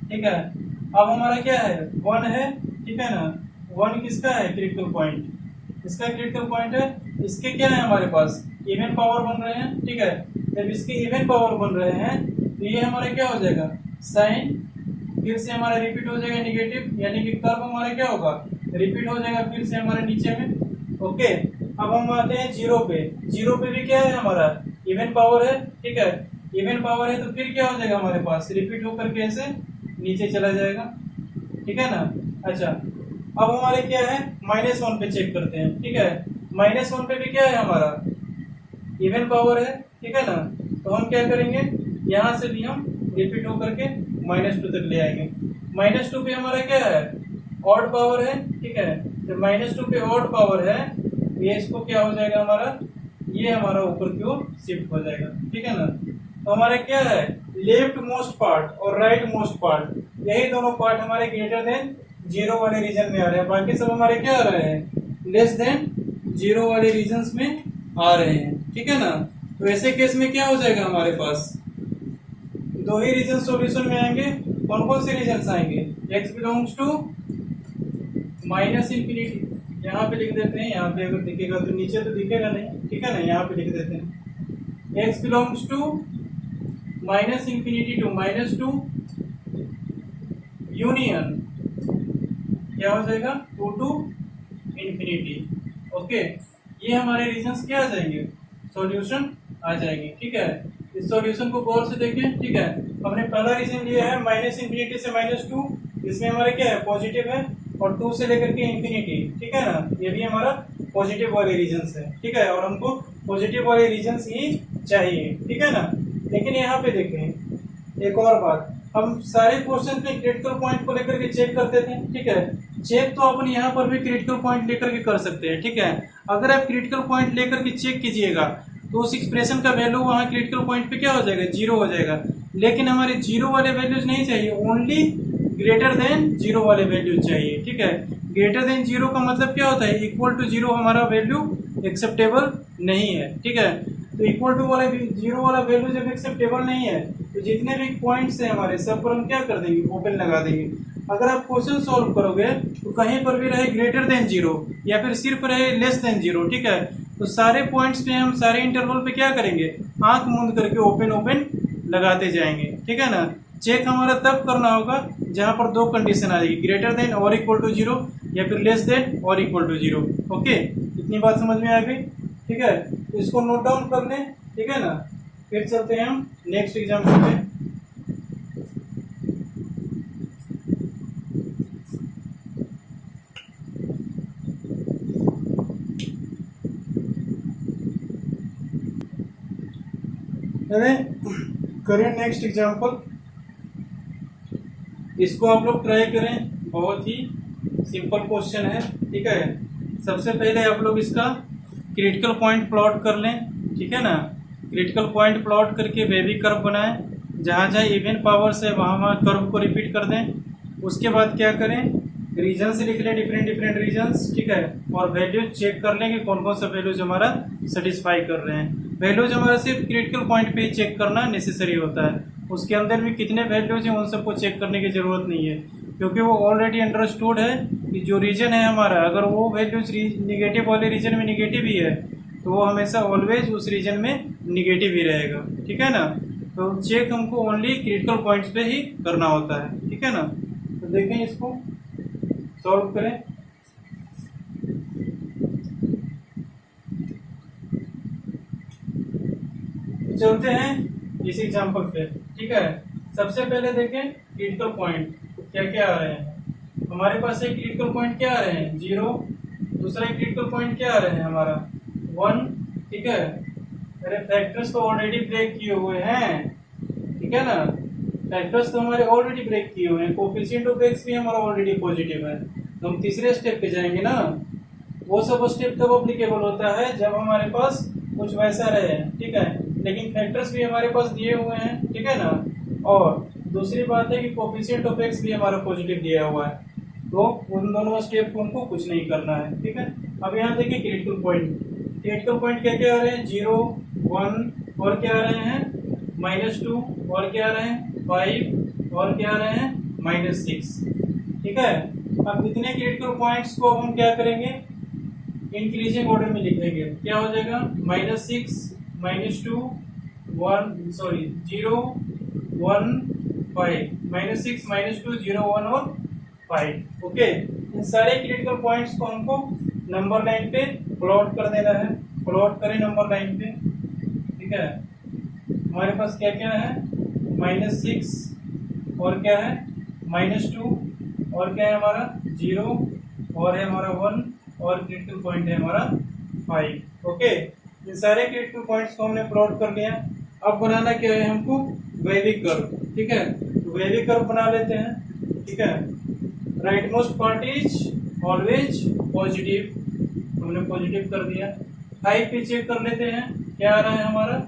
ठीक है। अब हमारा क्या है, 1 है, ठीक है ना। 1 किसका है क्रिटिकल पॉइंट, इसका क्रिटिकल पॉइंट है। इसके क्या है हमारे पास, इवन पावर बन रहे हैं, ठीक है। जब इसके इवन पावर बन रहे हैं तो ये हमारा क्या हो जाएगा, साइन फिर से हमारा रिपीट हो जाएगा नेगेटिव, यानी कि कर्व हमारा क्या होगा, रिपीट हो जाएगा फिर से हमारे नीचे में। ओके, अब हम आते हैं 0 पे। 0 पे भी क्या है हमारा, इवन पावर है, ठीक है। इवन पावर है तो फिर क्या हो जाएगा हमारे पास, रिपीट होकर के ऐसे नीचे चला जाएगा, ठीक है ना। अच्छा, अब हमारे क्या है, -1 पे चेक करते हैं, ठीक है। -1 पे भी क्या है हमारा, इवन पावर है, ठीक है ना। तो हम क्या करेंगे, यहां से भी हम रिपीट होकर के -2 तक ले आएंगे। -2 पे हमारा क्या है, ऑड पावर है, ठीक है। जब -2 पे ऑड पावर है, ये इसको क्या हो जाएगा हमारा, ये हमारा ऊपर की ओर शिफ्ट हो जाएगा, ठीक है ना। तो हमारा क्या है, लेफ्ट मोस्ट पार्ट और राइट मोस्ट पार्ट, यही दोनों पार्ट हमारे ग्रेटर देन 0 वाले रीजन में आ रहे हैं। बाकी सब हमारे क्या आ रहे हैं, लेस देन 0 वाले रीजन्स में आ रहे हैं, ठीक है ना। तो ऐसे केस में क्या हो जाएगा हमारे पास, दो ही रीजन सॉल्यूशन में आएंगे। कौन कौन से रीजन आएंगे, x बिलोंग्स टू -इंफिनिटी, यहाँ पे लिख देते हैं, यहाँ पे अगर दिखेगा तो नीचे तो दिखेगा नहीं, ठीक है ना, यहाँ पे लिख देते हैं x belongs to -infinity to -2 union क्या हो जाएगा, 2 टू इंफिनिटी। ओके, ये हमारे रीजन्स क्या आ जाएंगे, सॉल्यूशन आ जाएंगे, ठीक है। इस सॉल्यूशन को गौर से देखें, ठीक है। हमने पहला रीजन लिया है -इंफिनिटी से -2, इसमें हमारे क्या है, पॉजिटिव है, और 2 से लेकर के इंफिनिटी, ठीक है ना, ये भी हमारा पॉजिटिव वाले रीजन्स है, ठीक है। और हमको पॉजिटिव वाले रीजन्स ही चाहिए, ठीक है ना। लेकिन यहाँ पे देखें एक और बात, हम सारे क्वेश्चन पे क्रिटिकल पॉइंट को लेकर के चेक करते थे, ठीक है। चेक तो अपन यहाँ पर भी क्रिटिकल पॉइंट लेकर के कर सकते हैं, ठीक है। अगर आप क्रिटिकल पॉइंट लेकर के चेक कीजिएगा तो उस एक्सप्रेशन का वैल्यू वहाँ क्रिटिकल पॉइंट पे क्या हो जाएगा, 0 हो जाएगा। लेकिन हमारे 0 वाले वैल्यूज नहीं चाहिए, ओनली ग्रेटर देन 0 वाले वैल्यू चाहिए, ठीक है। ग्रेटर देन 0 का मतलब क्या होता है, इक्वल टू 0 हमारा वैल्यू एक्सेप्टेबल नहीं है, ठीक है। तो इक्वल टू वाला 0 वाला वैल्यू जब एक्सेप्टेबल नहीं है तो जितने भी पॉइंट्स हैं हमारे सब पर हम क्या कर देंगे, ओपन लगा देंगे। अगर आप क्वेश्चन सॉल्व करोगे तो कहीं पर भी रहे ग्रेटर देन 0 या फिर सिर्फ रहे लेस देन 0, ठीक है। तो सारे पॉइंट्स पे हम सारे इंटरवल पे क्या करेंगे, आंख मूंद करके ओपन लगाते जाएंगे, ठीक है ना। चेक हमारा तब करना होगा जहां पर दो कंडीशन आ जाएगी, ग्रेटर देन और इक्वल टू 0 या फिर लेस देन और इक्वल टू 0। ओके, इतनी बात समझ में आ गई, ठीक है। तो इसको नोट डाउन कर लें, ठीक है ना। फिर चलते हैं हम नेक्स्ट एग्जाम्पल पे। करें नेक्स्ट एग्जाम्पल, इसको आप लोग ट्राई करें, बहुत ही सिंपल क्वेश्चन है, ठीक है। सबसे पहले आप लोग इसका क्रिटिकल पॉइंट प्लॉट कर लें, ठीक है ना। क्रिटिकल पॉइंट प्लॉट करके बेबी कर्व बनाएं, जहाँ जहाँ इवन पावर्स है वहाँ कर्व को रिपीट कर दें। उसके बाद क्या करें, रीजन्स लिख लें, डिफरेंट रीजन्स, ठीक है। और वैल्यू चेक कर लें कि कौन कौन सा वैल्यूज हमारा सेटिस्फाई कर रहे हैं। वैल्यूज हमारा सिर्फ क्रिटिकल पॉइंट पे ही चेक करना नेसेसरी होता है, उसके अंदर भी कितने वैल्यूज हैं उन सबको चेक करने की जरूरत नहीं है, क्योंकि वो ऑलरेडी अंडरस्टूड है कि जो रीजन है हमारा, अगर वो वैल्यूज निगेटिव वाले रीजन में निगेटिव ही है तो वो हमेशा ऑलवेज उस रीजन में निगेटिव ही रहेगा, ठीक है ना। तो चेक हमको ओनली क्रिटिकल पॉइंट्स पे ही करना होता है, ठीक है ना। तो देखें, इसको सॉल्व करें। चलते हैं इस एग्जांपल पे, ठीक है। सबसे पहले देखें क्रिटिकल पॉइंट क्या क्या आ रहे हैं हमारे पास। एक क्रिटिकल पॉइंट क्या आ रहे हैं, 0। दूसरा क्रिटिकल पॉइंट क्या आ रहे हैं हमारा, 1, ठीक है। अरे फैक्टर्स तो ऑलरेडी ब्रेक किए हुए हैं, ठीक है ना। फैक्टर्स तो हमारे ऑलरेडी ब्रेक किए हुए हैं, कोफिशिएंट ऑफ एक्स भी हमारा ऑलरेडी पॉजिटिव है। तो हम तीसरे स्टेप पे जाएंगे ना। वो सब स्टेप तब अप्लीकेबल होता है जब हमारे पास कुछ वैसा रहे, ठीक है। लेकिन फैक्टर्स भी हमारे पास दिए हुए हैं, ठीक है ना। और दूसरी बात है कि कोफिशिएंट ऑफ एक्स भी हमारा पॉजिटिव दिया हुआ है, तो उन दोनों स्टेप को उनको कुछ नहीं करना है, ठीक है। अब यहाँ देखिए क्रिटिकल पॉइंट, क्रिटिकल पॉइंट क्या क्या आ रहे हैं, 0, 1, और क्या आ रहे हैं, -2, और क्या आ रहे हैं, 5, और क्या आ रहे हैं, -6, ठीक है। अब इतने क्रिटिकल पॉइंट्स को हम क्या करेंगे, इंक्रीजिंग ऑर्डर में लिखेंगे। क्या हो जाएगा, -6, -2, 0, 1, 5, -6, -2, 0, 1 और 5। ओके, इन सारे क्रिटिकल पॉइंट्स को हमको नंबर लाइन पे प्लॉट कर देना है। प्लॉट करें नंबर लाइन पे, ठीक है। हमारे पास क्या क्या है, -6 और क्या है -2 और क्या है हमारा 0 और है हमारा 1 और क्रिटिकल पॉइंट है हमारा 5। ओके, इन सारे क्रिटिकल पॉइंट्स को हमने प्लॉट कर लिया। अब बनाना क्या है हमको, वेवी कर्व। ठीक है, तो वेवी कर्व बना लेते हैं। ठीक है, right most part is always positive, हमने पॉजिटिव कर दिया। 5 पे चेक कर लेते हैं क्या आ रहा है हमारा,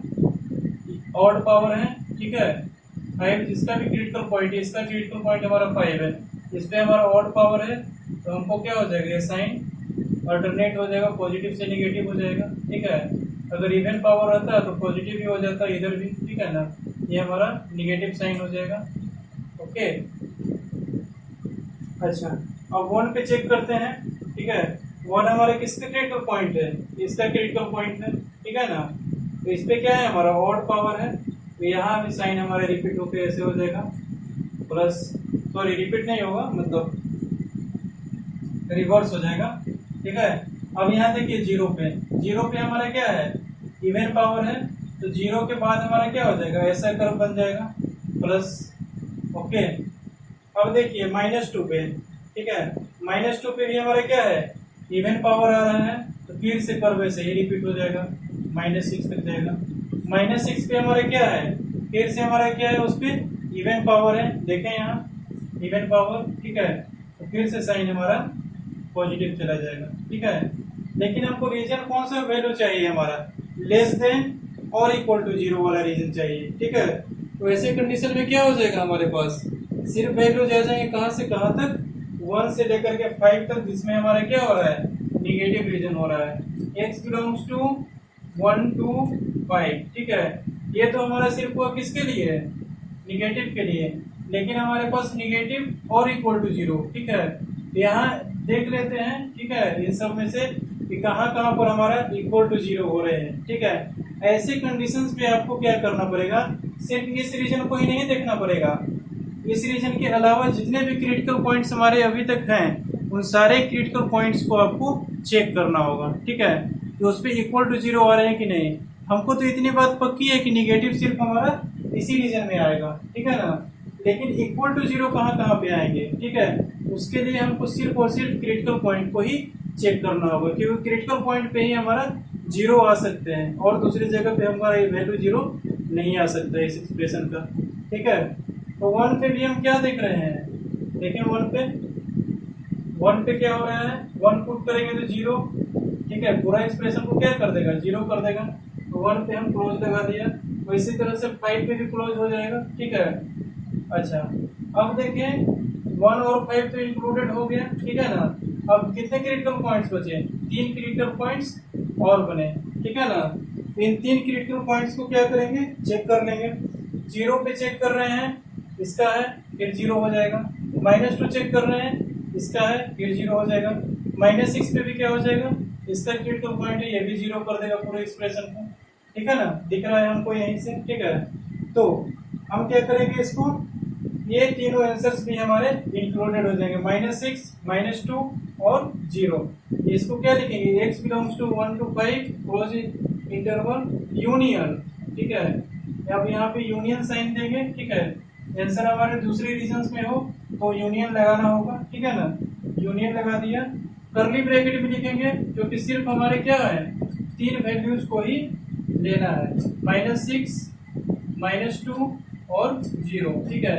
ऑड पावर है। ठीक है, 5 जिसका भी क्रिटिकल पॉइंट है, इसका क्रिटिकल पॉइंट हमारा 5 है, इस पे हमारा ऑड पावर है, तो हमको क्या हो जाएगा, ये साइन अल्टरनेट हो जाएगा, पॉजिटिव से निगेटिव हो जाएगा। ठीक है, अगर इवन पावर रहता है तो पॉजिटिव भी हो जाता है इधर भी। ठीक है ना, ये हमारा निगेटिव साइन हो जाएगा। ओके, अच्छा अब 1 पे चेक करते हैं। ठीक है, 1 हमारे किसका क्रिटिकल पॉइंट है, इसका क्रिटिकल पॉइंट है। ठीक है ना, तो इस पे क्या है हमारा ऑड पावर है, तो यहाँ भी साइन हमारे रिपीट होकर ऐसे हो जाएगा, प्लस सॉरी रिपीट नहीं होगा, मतलब रिवर्स हो जाएगा। ठीक है, अब यहाँ देखिए 0 पे हमारा क्या है, इवन पावर है, तो 0 के बाद हमारा क्या हो जाएगा, ऐसा कर्व बन जाएगा, प्लस। ओके, अब देखिए -2 पे। ठीक है, -2 पे भी हमारा क्या है, इवन पावर आ रहा है, तो फिर से कर्व ऐसे ही रिपीट हो जाएगा, -6 तक जाएगा। -6 पे हमारा क्या है, फिर से हमारा क्या है, उस पर इवन पावर है, देखें यहाँ इवन पावर। ठीक है, तो फिर से साइन हमारा पॉजिटिव चला जाएगा। ठीक है, लेकिन हमको रीजन कौन सा वैल्यू चाहिए, हमारा लेस देन और इक्वल टू 0 वाला रीजन चाहिए। ठीक है, तो ऐसे कंडीशन में क्या हो जाएगा, हमारे पास सिर्फ वैल्यू जा जाएंगे कहाँ से कहाँ तक, 1 से लेकर के 5 तक, जिसमें हमारा क्या हो रहा है, निगेटिव रीजन हो रहा है। x belongs to 1 to 5। ठीक है, ये तो हमारा सिर्फ वो किसके लिए है, निगेटिव के लिए, लेकिन हमारे पास निगेटिव और इक्वल टू 0। ठीक है, यहाँ देख लेते हैं। ठीक है, इन सब में से कि कहाँ कहाँ पर हमारा इक्वल टू 0 हो रहे हैं। ठीक है, ऐसे कंडीशंस पे आपको क्या करना पड़ेगा, सिर्फ इस रीजन को ही नहीं देखना पड़ेगा, इस रीजन के अलावा जितने भी क्रिटिकल पॉइंट्स हमारे अभी तक हैं, उन सारे क्रिटिकल पॉइंट्स को आपको चेक करना होगा। ठीक है, तो उस पर इक्वल टू 0 आ रहे हैं कि नहीं। हमको तो इतनी बात पक्की है कि निगेटिव सिर्फ हमारा इसी रीजन में आएगा। ठीक है ना, लेकिन इक्वल टू 0 कहाँ कहाँ पे आएंगे। ठीक है, उसके लिए हमको सिर्फ और सिर्फ क्रिटिकल पॉइंट को ही चेक करना होगा, क्योंकि क्रिटिकल पॉइंट पे ही हमारा 0 आ सकते हैं और दूसरी जगह पे हमारा वैल्यू 0 नहीं आ सकता इस एक्सप्रेशन का। ठीक है, तो 1 पे भी हम क्या देख रहे हैं, देखिए 1 पे क्या हो रहा है, 1 पुट करेंगे तो 0। ठीक है, पूरा एक्सप्रेशन को क्या कर देगा, 0 कर देगा, तो 1 पे हम क्लोज लगा दिया, तो इसी तरह से 5 पे भी क्लोज हो जाएगा। ठीक है, अच्छा अब देखें 1 और 5 तो इंक्लूडेड हो गया। ठीक है ना, अब कितने क्रिटिकल पॉइंट्स बचे, 3 क्रिटिकल पॉइंट्स और बने। ठीक है ना, इन 3 क्रिटिकल पॉइंट्स को क्या करेंगे, चेक कर लेंगे। 0 पे चेक कर रहे हैं, इसका है, फिर 0 हो जाएगा। -2 चेक कर रहे हैं, इसका है, फिर 0 हो जाएगा। -6 पे भी क्या हो जाएगा, इसका क्रिटिकल पॉइंट है, ये भी 0 कर देगा पूरे एक्सप्रेशन को। ठीक है ना, दिख रहा है हमको यहीं से। ठीक है, तो हम क्या करेंगे, इसको ये तीनों आंसर्स भी हमारे इंक्लूडेड हो जाएंगे, -6, -2 और 0। इसको क्या लिखेंगे, x belongs to 1 to 5 close interval union. ठीक है, अब यहाँ पे यूनियन साइन देंगे। ठीक है, आंसर हमारे दूसरे रीजन्स में हो तो यूनियन लगाना होगा। ठीक है ना, यूनियन लगा दिया, कर्ली ब्रैकेट भी लिखेंगे, क्योंकि सिर्फ हमारे क्या है, 3 वैल्यूज को ही लेना है, -6, -2 और 0। ठीक है,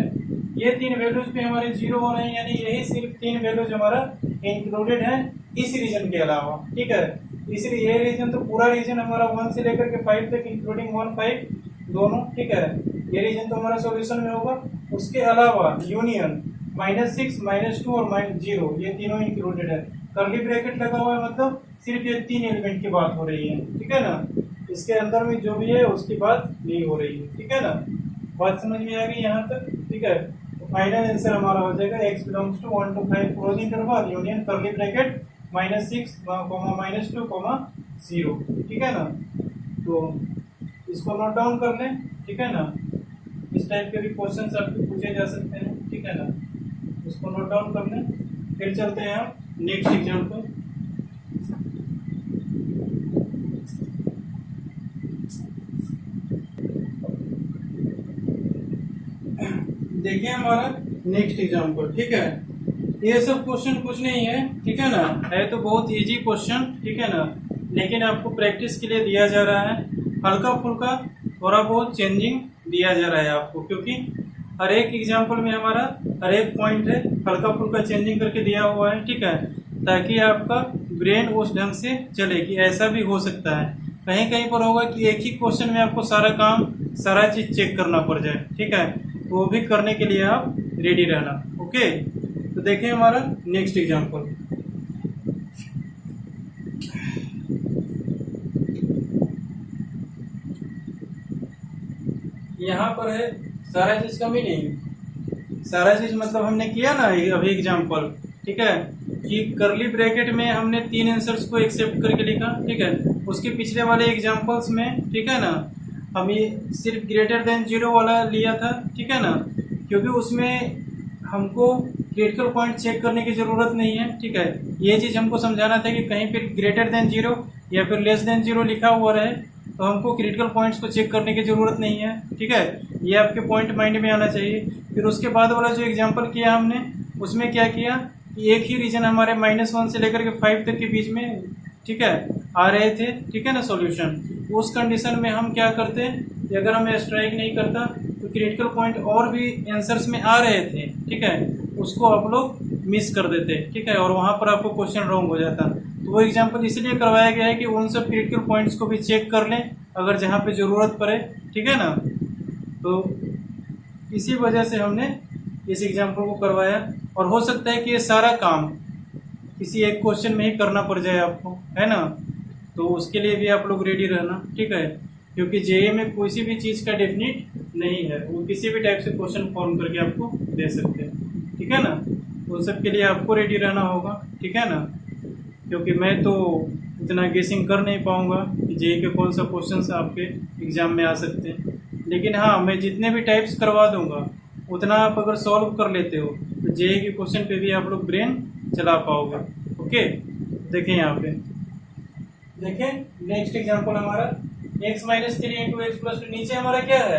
ये 3 वैल्यूज पे हमारे 0 हो रहे हैं, यानी यही सिर्फ 3 वैल्यूज हमारा इंक्लूडेड है इस रीजन के अलावा। ठीक है, इसलिए ये रीजन तो पूरा रीजन हमारा 1 से लेकर के 5 तक इंक्लूडिंग 1, 5 दोनों। ठीक है, ये रीजन तो हमारा सॉल्यूशन में होगा। उसके अलावा यूनियन -6, -2 और -0 ये तीनों इंक्लूडेड है। कर्ली ब्रैकेट लगा हुआ है, मतलब सिर्फ ये 3 एलिमेंट की बात हो रही है। ठीक है ना, इसके अंदर में जो भी है उसकी बात नहीं हो रही है। ठीक है ना, बात समझ में आ गई यहाँ तक। ठीक है, तो फाइनल आंसर हमारा हो जाएगा x belongs to 1 to 5 close interval union curly bracket -6, -2, 0। ठीक है ना, तो इसको नोट डाउन कर लें। ठीक है ना, इस टाइप के भी क्वेश्चंस आपके पूछे जा सकते हैं। ठीक है ना, इसको नोट डाउन कर लें, फिर चलते हैं हम नेक्स्ट एग्जाम्पल। देखिए हमारा नेक्स्ट एग्जाम्पल, ठीक है। ये सब क्वेश्चन कुछ नहीं है, ठीक है ना, है तो बहुत इजी क्वेश्चन, ठीक है ना, लेकिन आपको प्रैक्टिस के लिए दिया जा रहा है। हल्का फुल्का थोड़ा बहुत चेंजिंग दिया जा रहा है आपको, क्योंकि हर एक एग्जाम्पल में हमारा हर एक पॉइंट है हल्का फुल्का चेंजिंग करके दिया हुआ है, ठीक है, ताकि आपका ब्रेन उस ढंग से चले कि ऐसा भी हो सकता है। कहीं कहीं पर होगा कि एक ही क्वेश्चन में आपको सारा काम सारा चीज चेक करना पड़ जाए, ठीक है, तो वो भी करने के लिए आप रेडी रहना। ओके, तो देखिए हमारा नेक्स्ट एग्जाम्पल। यहाँ पर है सारा चीज का मीनिंग। सारा चीज मतलब हमने किया ना अभी एग्जाम्पल, ठीक है, कि करली ब्रैकेट में हमने 3 आंसर्स को एक्सेप्ट करके लिखा, ठीक है। उसके पिछले वाले एग्जाम्पल्स में, ठीक है ना, हम ये सिर्फ ग्रेटर देन 0 वाला लिया था, ठीक है ना, क्योंकि उसमें हमको क्रिटिकल पॉइंट चेक करने की जरूरत नहीं है, ठीक है। ये चीज हमको समझाना था कि कहीं पर ग्रेटर देन 0 या फिर लेस देन 0 लिखा हुआ रहे तो हमको क्रिटिकल पॉइंट्स को चेक करने की जरूरत नहीं है, ठीक है। ये आपके पॉइंट माइंड में आना चाहिए। फिर उसके बाद वाला जो एग्जाम्पल किया हमने, उसमें क्या किया कि एक ही रीजन हमारे -1 से लेकर के 5 तक के बीच में, ठीक है, आ रहे थे, ठीक है ना, सॉल्यूशन। उस कंडीशन में हम क्या करते कि अगर हमें स्ट्राइक नहीं करता तो क्रिटिकल पॉइंट और भी आंसर्स में आ रहे थे, ठीक है, उसको आप लोग मिस कर देते, ठीक है, और वहां पर आपको क्वेश्चन रॉन्ग हो जाता। तो वो एग्जाम्पल इसलिए करवाया गया है कि उन सब क्रिटिकल पॉइंट्स को भी चेक कर लें अगर जहाँ पे जरूरत पड़े, ठीक है ना। तो इसी वजह से हमने इस एग्जाम्पल को करवाया, और हो सकता है कि ये सारा काम किसी एक क्वेश्चन में ही करना पड़ जाए आपको, है ना, तो उसके लिए भी आप लोग रेडी रहना, ठीक है, क्योंकि जेईई में किसी भी चीज़ का डेफिनेट नहीं है, वो किसी भी टाइप से क्वेश्चन फॉर्म करके आपको दे सकते हैं, ठीक है ना। उन सब के लिए आपको रेडी रहना होगा, ठीक है ना, क्योंकि मैं तो इतना गेसिंग कर नहीं पाऊंगा कि जेईई के कौन सा क्वेश्चन आपके एग्जाम में आ सकते हैं, लेकिन हाँ, मैं जितने भी टाइप्स करवा दूंगा उतना आप अगर सॉल्व कर लेते हो तो जेईई के क्वेश्चन पे भी आप लोग ब्रेन चला पाओगे। ओके, देखें यहाँ पे, देखें नेक्स्ट एग्जांपल हमारा x - 3 × x + 2। नीचे हमारा क्या है,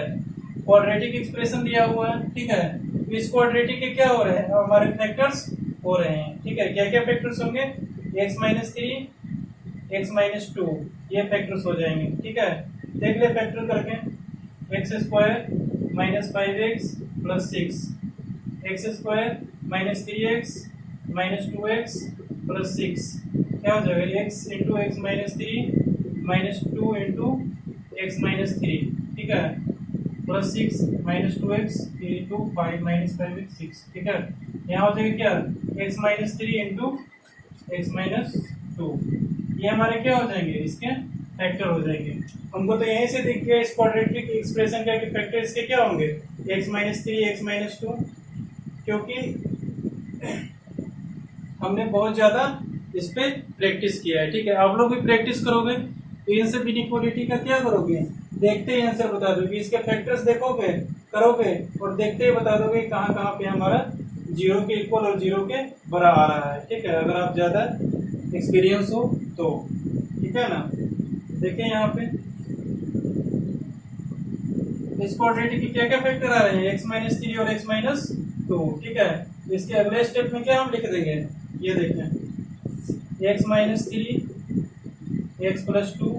क्वाड्रेटिक एक्सप्रेशन दिया हुआ है, ठीक है। इस क्वाड्रेटिक के क्या हो रहे हैं, हमारे फैक्टर्स हो रहे हैं, ठीक है। क्या क्या फैक्टर्स होंगे, x - 3 x - 2 ये फैक्टर्स हो जाएंगे, ठीक है। देख ले फैक्टर करके, x² - 5x + 6, x² - 3x - 2x + 6 क्या हो जाएगा, x × x - 3 - 2 × x - 3, ठीक है, + 6 - 2x 3 × 5 - 5x 6, ठीक है। यहाँ हो जाएगा क्या, x - 3 × x - 2, ये हमारे क्या हो जाएंगे, इसके फैक्टर हो जाएंगे। हमको तो यहीं से दिख गया इस क्वाड्रेटिक एक्सप्रेशन का कि फैक्टर इसके क्या होंगे, x - 3 x - 2, क्योंकि हमने बहुत ज्यादा इस पे प्रैक्टिस किया है, ठीक है। आप लोग भी प्रैक्टिस करोगे तो इन सब इनइक्वालिटी का क्या करोगे, देखते ही आंसर बता दोगे, इसके फैक्टर्स देखोगे, करोगे और देखते ही बता दोगे कहाँ कहाँ पे हमारा 0 के इक्वल और 0 के बड़ा आ रहा है, ठीक है, अगर आप ज्यादा एक्सपीरियंस हो तो, ठीक है ना। देखें यहाँ पे इस क्वाड्रेटिक के क्या क्या फैक्टर आ रहे हैं, x - 3 और x - 2, ठीक है। इसके अगले स्टेप में क्या हम लिख देंगे, ये देखें, x - 3 x + 2,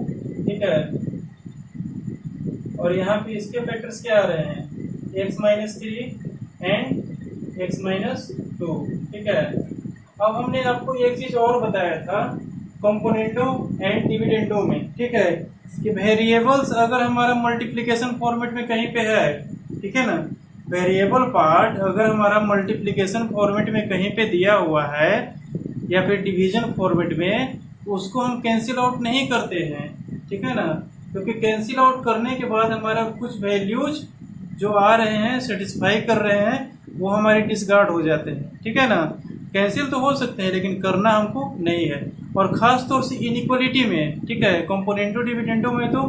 ठीक है, और यहाँ पे इसके फैक्टर्स क्या आ रहे हैं, x - 3 एंड x - 2, ठीक है। अब हमने आपको एक चीज और बताया था कंपोनेंटो एंड डिविडेंडो में, ठीक है, कि वेरिएबल्स अगर हमारा मल्टीप्लिकेशन फॉर्मेट में कहीं पे है, ठीक है ना, वेरिएबल पार्ट अगर हमारा मल्टीप्लिकेशन फॉर्मेट में कहीं पे दिया हुआ है या फिर डिवीजन फॉर्मेट में, उसको हम कैंसिल आउट नहीं करते हैं, ठीक है ना, क्योंकि कैंसिल आउट करने के बाद हमारा कुछ वैल्यूज जो आ रहे हैं सेटिस्फाई कर रहे हैं वो हमारे डिसकार्ड हो जाते हैं, ठीक है ना। कैंसिल तो हो सकते हैं लेकिन करना हमको नहीं है, और खास तौर से इनइक्वालिटी में, ठीक है, कंपोनेंटो डिविडेंडो में तो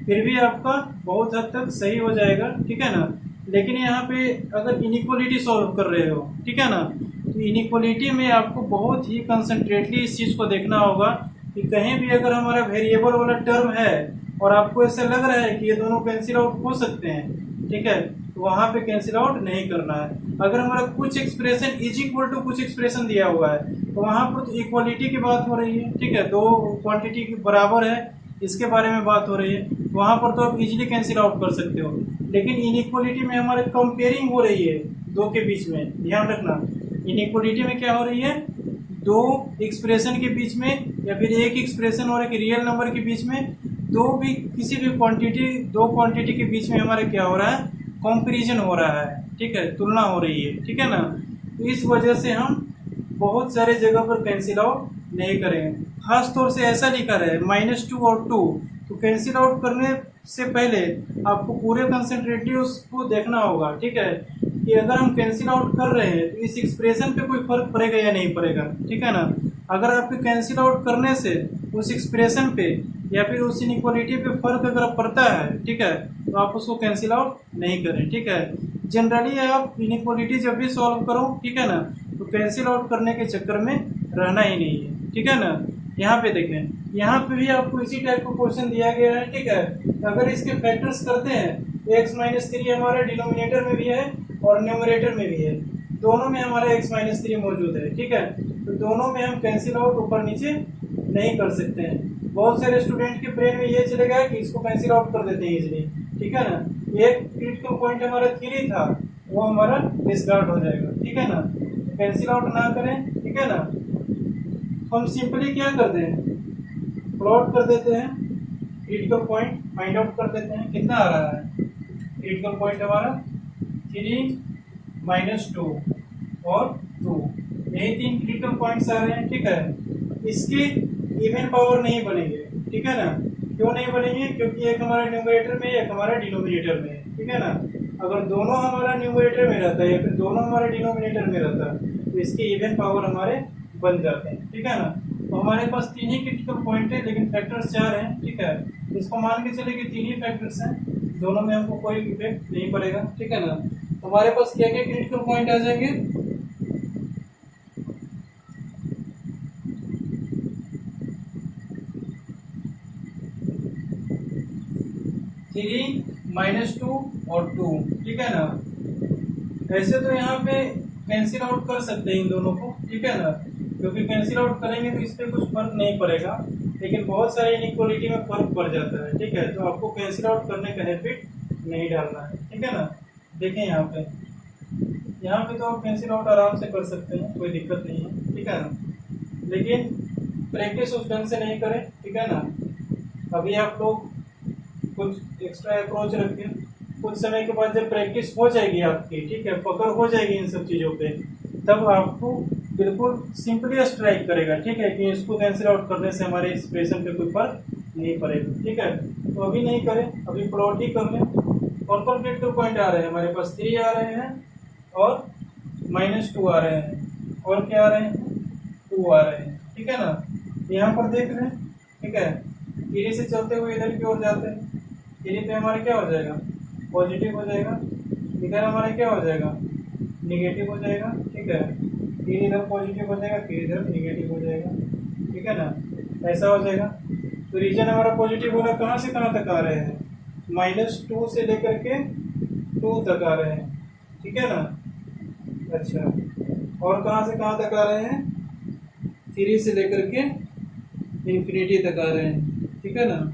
फिर भी आपका बहुत हद तक सही हो जाएगा, ठीक है ना। लेकिन यहाँ पे अगर इनइक्वालिटी सॉल्व कर रहे हो, ठीक है ना, तो इनइक्वालिटी में आपको बहुत ही कंसंट्रेटली इस चीज को देखना होगा कि कहीं भी अगर हमारा वेरिएबल वाला टर्म है और आपको ऐसा लग रहा है कि ये दोनों कैंसिल आउट हो सकते हैं, ठीक है, तो वहां पे कैंसिल आउट नहीं करना है। अगर हमारा कुछ एक्सप्रेशन इज इक्वल टू कुछ एक्सप्रेशन दिया हुआ है तो वहां पर तो इक्वालिटी की बात हो रही है, ठीक है, दो क्वांटिटी के बराबर है इसके बारे में बात हो रही है, वहां पर तो आप इजीली कैंसिल आउट कर सकते हो। लेकिन इनइक्वालिटी में हमारे कंपेयरिंग हो रही है दो के बीच में, ध्यान रखना। इनइक्वालिटी में क्या हो रही है, दो एक्सप्रेशन के बीच में या फिर एक एक्सप्रेशन और एक रियल नंबर के बीच में किसी भी दो क्वांटिटी के बीच में हमारे क्या हो रहा है, कंपैरिजन हो रहा है, ठीक है, तुलना हो रही है, ठीक है ना। तो इस वजह से हम बहुत सारे जगह पर कैंसिल आउट नहीं करेंगे। खास तौर से ऐसा लिखा है -2 और 2, तो कैंसिल आउट करने से पहले आपको पूरे कंसेंट्रेटिव को देखना होगा, ठीक है, कि अगर हम कैंसिल आउट कर रहे हैं तो इस एक्सप्रेशन पे कोई फर्क पड़ेगा या नहीं पड़ेगा, ठीक है ना। अगर आपके कैंसिल आउट करने से उस एक्सप्रेशन पे या फिर उस इनइक्वालिटी पे फर्क अगर पड़ता है, ठीक है, तो आप उसको कैंसिल आउट नहीं करें, ठीक है। जनरली आप इनइक्वालिटी जब भी सॉल्व करो, ठीक है ना, तो कैंसिल आउट करने के चक्कर में रहना ही नहीं है, ठीक है ना। यहाँ पे देखें, यहाँ पे भी आपको इसी टाइप का क्वेश्चन दिया गया है, ठीक है। अगर इसके फैक्टर्स करते हैं तो x-3 हमारे डिनोमिनेटर में भी है और न्यूमरेटर में भी है, दोनों में हमारा x-3 मौजूद है, ठीक है। तो दोनों में हम कैंसिल आउट ऊपर नीचे नहीं कर सकते हैं। बहुत सारे स्टूडेंट के ब्रेन में ये चलेगा कि इसको कैंसिल आउट कर देते हैं इजीली, ठीक है ना। एक क्रिटिकल पॉइंट हमारा 3 था, वो हमारा डिस्कार्ड हो जाएगा, ठीक है ना। कैंसिल आउट ना करें, ठीक है ना। हम सिंपली क्या करते हैं, प्लॉट कर देते हैं, क्रिटिकल पॉइंट फाइंड आउट कर देते हैं, कितना आ रहा है। क्रिटिकल पॉइंट हमारा 3 -2 और 2, यही 3 क्रिटिकल पॉइंट्स आ रहे हैं, ठीक है। इसके इवन पावर नहीं बनेंगे, ठीक है ना। क्यों नहीं बनेंगे, क्योंकि एक हमारा न्यूमरेटर में एक हमारा डिनोमिनेटर में है, ठीक है ना। अगर दोनों हमारा न्यूमरेटर में रहता है या फिर दोनों हमारे डिनोमिनेटर में रहता है तो इसके इवन पावर हमारे बन जाते हैं, ठीक है ना। तो हमारे पास 3 ही क्रिटिकल पॉइंट है लेकिन फैक्टर्स 4 हैं, ठीक है। इसको मान के चले कि 3 ही फैक्टर्स हैं, दोनों में हमको कोई इफेक्ट नहीं पड़ेगा, ठीक है ना। तो हमारे पास क्या क्या क्रिटिकल पॉइंट आ जाएंगे, 3 -2 और 2, ठीक है ना। ऐसे तो यहाँ पे कैंसिल आउट कर सकते हैं इन दोनों को, ठीक है ना, क्योंकि कैंसिल आउट करेंगे तो इस पर कुछ फर्क नहीं पड़ेगा, लेकिन बहुत सारे इनइक्वालिटी में फर्क पड़ जाता है, ठीक है। तो आपको कैंसिल आउट करने का हैबिट नहीं डालना है, ठीक है ना। देखें यहाँ पे तो आप कैंसिल आउट आराम से कर सकते हैं, कोई दिक्कत नहीं है, ठीक है ना। लेकिन प्रैक्टिस उस ढंग से नहीं करें, ठीक है ना। अभी आप लोग कुछ एक्स्ट्रा अप्रोच रखें, कुछ समय के बाद जब प्रैक्टिस हो जाएगी आपकी, ठीक है, पकड़ हो जाएगी इन सब चीज़ों पे, तब आपको बिल्कुल सिंपली स्ट्राइक करेगा, ठीक है, कि इसको कैंसिल आउट करने से हमारे एक्सप्रेशन पे कोई फर्क नहीं पड़ेगा, ठीक है। तो अभी नहीं करें, अभी प्लॉट ही कर लें। कौन कौन क्रिटिकल पॉइंट आ रहे हैं हमारे पास, 3 आ रहे हैं और -2 आ रहे हैं, और क्या आ रहे हैं, 2 आ रहे हैं, ठीक है ना। यहाँ पर देख रहे हैं, ठीक है, 3 से चलते हुए इधर की ओर जाते हैं, 3 पे हमारा क्या हो जाएगा, पॉजिटिव हो जाएगा, इधर हमारा क्या हो जाएगा, निगेटिव हो जाएगा, ठीक है। फिर इधर पॉजिटिव हो जाएगा, फिर इधर निगेटिव हो जाएगा, ठीक है ना, ऐसा हो जाएगा। तो रीजन हमारा पॉजिटिव होगा, कहाँ से कहाँ तक आ रहे हैं, -2 से लेकर के 2 तक आ रहे हैं, ठीक है ना। अच्छा, और कहाँ से कहाँ तक आ रहे हैं, 3 से लेकर के इंफिनिटी तक आ रहे हैं, ठीक है ना।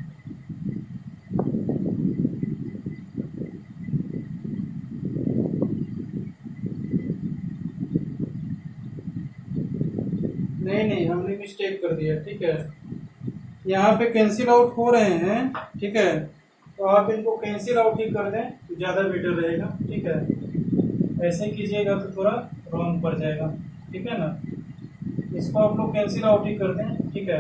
नहीं, हमने मिस्टेक कर दिया, ठीक है। यहाँ पे कैंसिल आउट हो रहे हैं, ठीक है, तो आप इनको कैंसिल आउट ही कर दें तो ज़्यादा बेटर रहेगा, ठीक है। ऐसे कीजिएगा तो थोड़ा रॉन्ग पड़ जाएगा, ठीक है ना। इसको आप लोग कैंसिल आउट ही कर दें, ठीक है,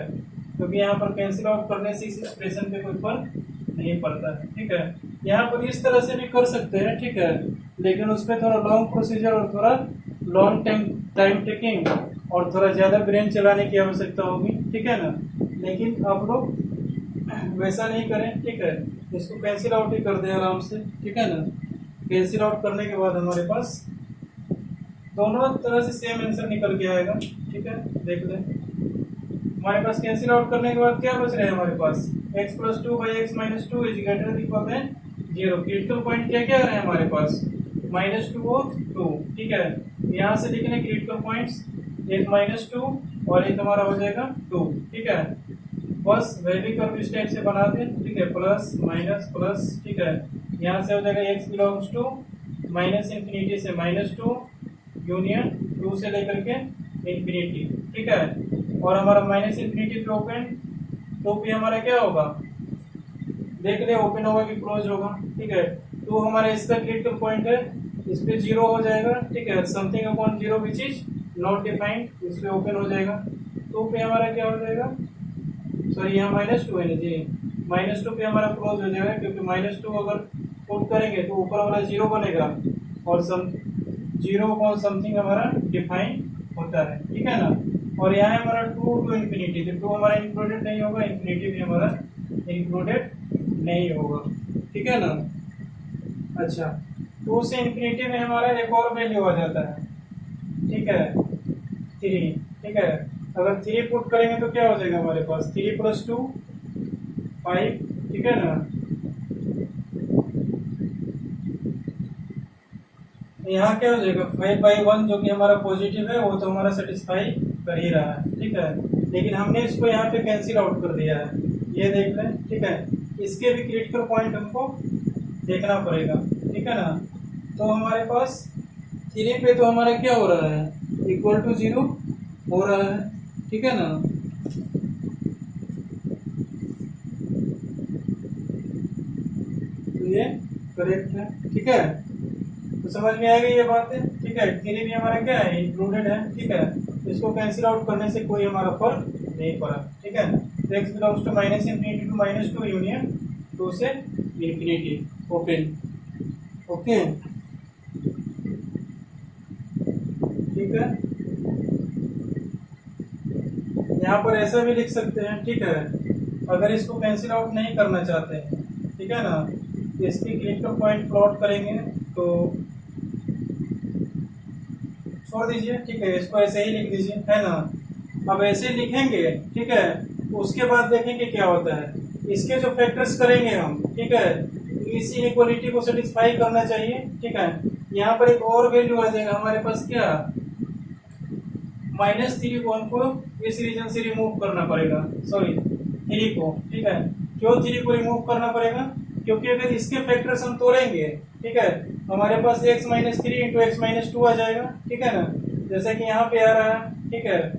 क्योंकि यहाँ पर कैंसिल आउट करने से इस एक्सप्रेशन पे कोई फर्क नहीं पड़ता है, ठीक है। यहाँ पर इस तरह से भी कर सकते हैं, ठीक है, लेकिन उस पर थोड़ा लॉन्ग प्रोसीजर और थोड़ा लॉन्ग टाइम टेकिंग और थोड़ा ज़्यादा ब्रेन चलाने की आवश्यकता होगी, ठीक है ना। लेकिन आप लोग वैसा नहीं करें, ठीक है, इसको कैंसिल आउट ही कर दें आराम से, ठीक है ना। कैंसिल आउट करने के बाद हमारे पास दोनों तरह से सेम आंसर निकल के आएगा, ठीक है। देख लें, हमारे पास कैंसिल आउट करने के बाद क्या बच रहे हैं हमारे पास, x + 2 / x - 2 = 0। क्रिटिकल पॉइंट क्या क्या है हमारे पास, -2 और 2, ठीक है। यहाँ से लिख लें क्रिटिकल पॉइंट्स, एक -2 और एक हमारा हो जाएगा 2, ठीक है। बस वह भी कर्व इस टाइप से बना दें, ठीक है, प्लस माइनस प्लस, ठीक है। यहाँ से हो जाएगा x बिलोंग्स टू -∞ से -2 यूनियन 2 से लेकर के इंफिनिटी, ठीक है। और हमारा -∞ पे ओपन, तो भी हमारा क्या होगा, देख ले, ओपन होगा कि क्लोज होगा, ठीक है। तो हमारा इसका क्रिटिकल पॉइंट है, इस पे 0 हो जाएगा, ठीक है। Something upon 0 which is not defined, इस पे ओपन हो जाएगा। तो पे हमारा क्या हो जाएगा, सॉरी यहाँ -2 है ना जी, -2 पे हमारा क्लोज हो जाएगा, क्योंकि -2 अगर पुट करेंगे तो ऊपर वाला 0 बनेगा और 0 अपॉन समथिंग हमारा डिफाइन होता है, ठीक है ना। और यहाँ हमारा 2 टू इंफिनिटी, तो 2 हमारा इंक्लूडेड नहीं होगा, इंफिनिटी भी हमारा इंक्लूडेड नहीं होगा, ठीक है ना। अच्छा, 2 से इंफिनिटी में हमारा एक और वैल्यू आ जाता है, ठीक है, 3, ठीक है। अगर 3 पुट करेंगे तो क्या हो जाएगा हमारे पास, 3 + 2 5, ठीक है ना। यहाँ क्या हो जाएगा 5/1, जो कि हमारा पॉजिटिव है, वो तो हमारा सेटिस्फाई कर ही रहा है, ठीक है। लेकिन हमने इसको यहाँ पे कैंसिल आउट कर दिया है, ये देख लें, ठीक है। इसके भी क्रिटिकल पॉइंट हमको देखना पड़ेगा, ठीक है ना। तो हमारे पास 3 पे तो हमारा क्या हो रहा है, =0 हो रहा है, ठीक है ना। तो ये करेक्ट है, ठीक है। तो समझ में आ गई ये बात है, ठीक है। 3 भी हमारा क्या है, इंक्लूडेड है, ठीक है। इसको कैंसिल आउट करने से कोई हमारा फर्क नहीं पड़ा, ठीक है। तो x belongs to -∞ to -2 union 2 से इंफिनिटी ओपन, ओके, ठीक है। यहाँ पर ऐसा भी लिख सकते हैं, ठीक है। अगर इसको कैंसिल आउट नहीं करना चाहते हैं, ठीक है ना, इसकी क्रिटिकल पॉइंट प्लॉट करेंगे तो छोड़ दीजिए, ठीक है, इसको ऐसे ही लिख दीजिए, है ना। अब ऐसे लिखेंगे, ठीक है, उसके बाद देखेंगे क्या होता है। इसके जो फैक्टर्स करेंगे हम, ठीक है, इस इनइक्वालिटी को सेटिस्फाई करना चाहिए, ठीक है। यहाँ पर एक और वैल्यू आ जाएगा हमारे पास, क्या, -3 को हमको इस रीजन से रिमूव करना पड़ेगा, सॉरी 3 को, ठीक है। क्यों 3 को रिमूव करना पड़ेगा, क्योंकि अगर इसके फैक्टर्स हम तोड़ेंगे, ठीक है, हमारे पास x - 3 × x - 2 आ जाएगा, ठीक है ना, जैसे कि यहाँ पे आ रहा है, ठीक है।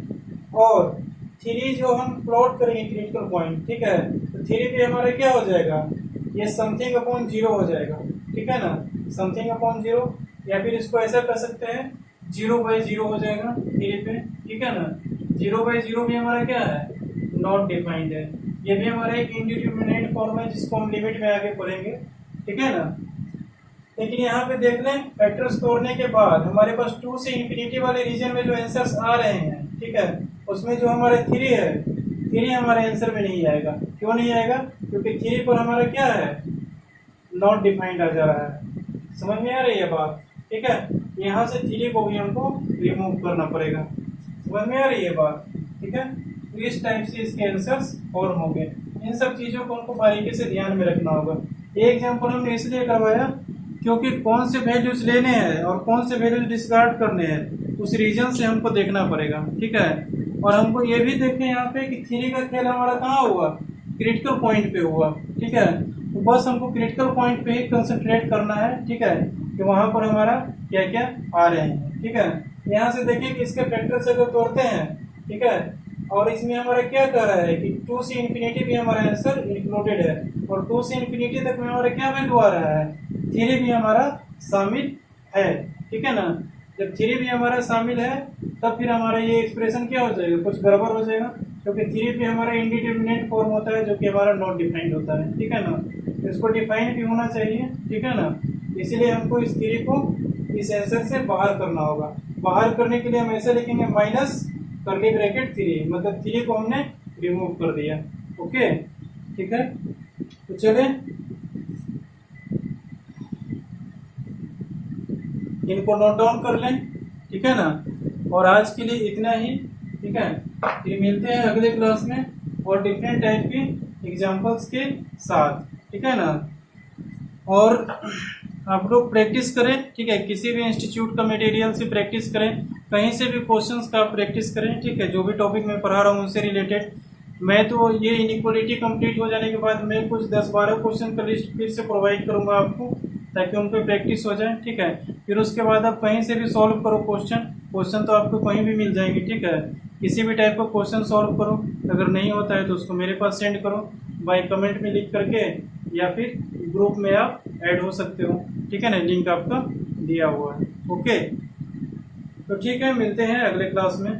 और 3 जो हम प्लॉट करेंगे क्रिटिकल पॉइंट, ठीक है, तो 3 पे हमारा क्या हो जाएगा, ये समथिंग अपॉन 0 हो जाएगा, ठीक है ना, समथिंग अपॉन 0, या फिर इसको ऐसा कर सकते हैं 0/0 हो जाएगा 3 पे, ठीक है ना। 0/0 भी हमारा क्या है, नॉट डिफाइंड है। ये भी हमारा एक इंडिटरमिनेट फॉर्म है, जिसको हम लिमिट में आगे पढ़ेंगे, ठीक है ना। लेकिन यहाँ पे देख लें, फैक्टर्स तोड़ने के बाद हमारे पास 2 से इंफिनिटी वाले रीजन में जो आंसर्स आ रहे हैं, ठीक है, उसमें जो हमारे 3 है, 3 हमारे आंसर में नहीं आएगा। क्यों नहीं आएगा, क्योंकि 3 पर हमारा क्या है, नॉट डिफाइंड आ जा रहा है। समझ में आ रही है बात, ठीक है। यहाँ से 3 को भी हमको रिमूव करना पड़ेगा, समझ में आ रही है बात, ठीक है। तो इस टाइप से इसके आंसर्स फॉर्म हो गए। इन सब चीजों को हमको बारीकी से ध्यान में रखना होगा। ये एग्जाम्पल हमने इसलिए करवाया क्योंकि कौन से वैल्यूज लेने हैं और कौन से वैल्यूज डिस्कार्ड करने हैं, उस रीजन से हमको देखना पड़ेगा, ठीक है। और हमको ये भी देखें यहाँ पे कि 3 का खेल हमारा कहाँ हुआ, क्रिटिकल पॉइंट पे हुआ, ठीक है। तो बस हमको क्रिटिकल पॉइंट पे ही कंसंट्रेट करना है, ठीक है, कि वहां पर हमारा क्या क्या आ रहे हैं, ठीक है। यहाँ से देखिए कि इसके फैक्टर से अगर तोड़ते हैं, ठीक है, और इसमें हमारा क्या कह रहा है कि 2 से इंफिनिटी भी हमारा आंसर इंक्लूडेड है, और 2 से इंफिनिटी तक में हमारा क्या वैल्यू आ रहा है, 3 भी हमारा शामिल है, ठीक है ना। जब 3 भी हमारा शामिल है, तब फिर हमारा ये एक्सप्रेशन क्या हो जाएगा, कुछ गड़बड़ हो जाएगा, क्योंकि 3 भी हमारा इंडिटरमिनेट फॉर्म होता है, जो कि हमारा नॉट डिफाइंड होता है, ठीक है ना। इसको डिफाइंड भी होना चाहिए, ठीक है ना। इसीलिए हमको इस 3 को इस आंसर से बाहर करना होगा। बाहर करने के लिए हम ऐसे लिखेंगे -3, मतलब 3 को हमने रिमूव कर दिया, ओके, ठीक है। तो चले इनको नोट डाउन कर लें, ठीक है ना। और आज के लिए इतना ही, ठीक है। फिर मिलते हैं अगले क्लास में और डिफरेंट टाइप के एग्जांपल्स के साथ, ठीक है ना। और आप लोग प्रैक्टिस करें, ठीक है। किसी भी इंस्टीट्यूट का मटेरियल से प्रैक्टिस करें, कहीं से भी क्वेश्चंस का प्रैक्टिस करें, ठीक है। जो भी टॉपिक मैं पढ़ा रहा हूँ उनसे रिलेटेड। मैं तो ये इनइक्वालिटी कंप्लीट हो जाने के बाद मैं कुछ 10-12 क्वेश्चन का लिस्ट फिर से प्रोवाइड करूंगा आपको, ताकि उन पर प्रैक्टिस हो जाए, ठीक है। फिर उसके बाद आप कहीं से भी सॉल्व करो क्वेश्चन तो आपको कहीं भी मिल जाएंगे, ठीक है। किसी भी टाइप का क्वेश्चन सॉल्व करो, अगर नहीं होता है तो उसको मेरे पास सेंड करो बाय कमेंट में लिख करके, या फिर ग्रुप में आप ऐड हो सकते हो, ठीक है ना। लिंक आपका दिया हुआ है। ओके, तो ठीक है, मिलते हैं अगले क्लास में।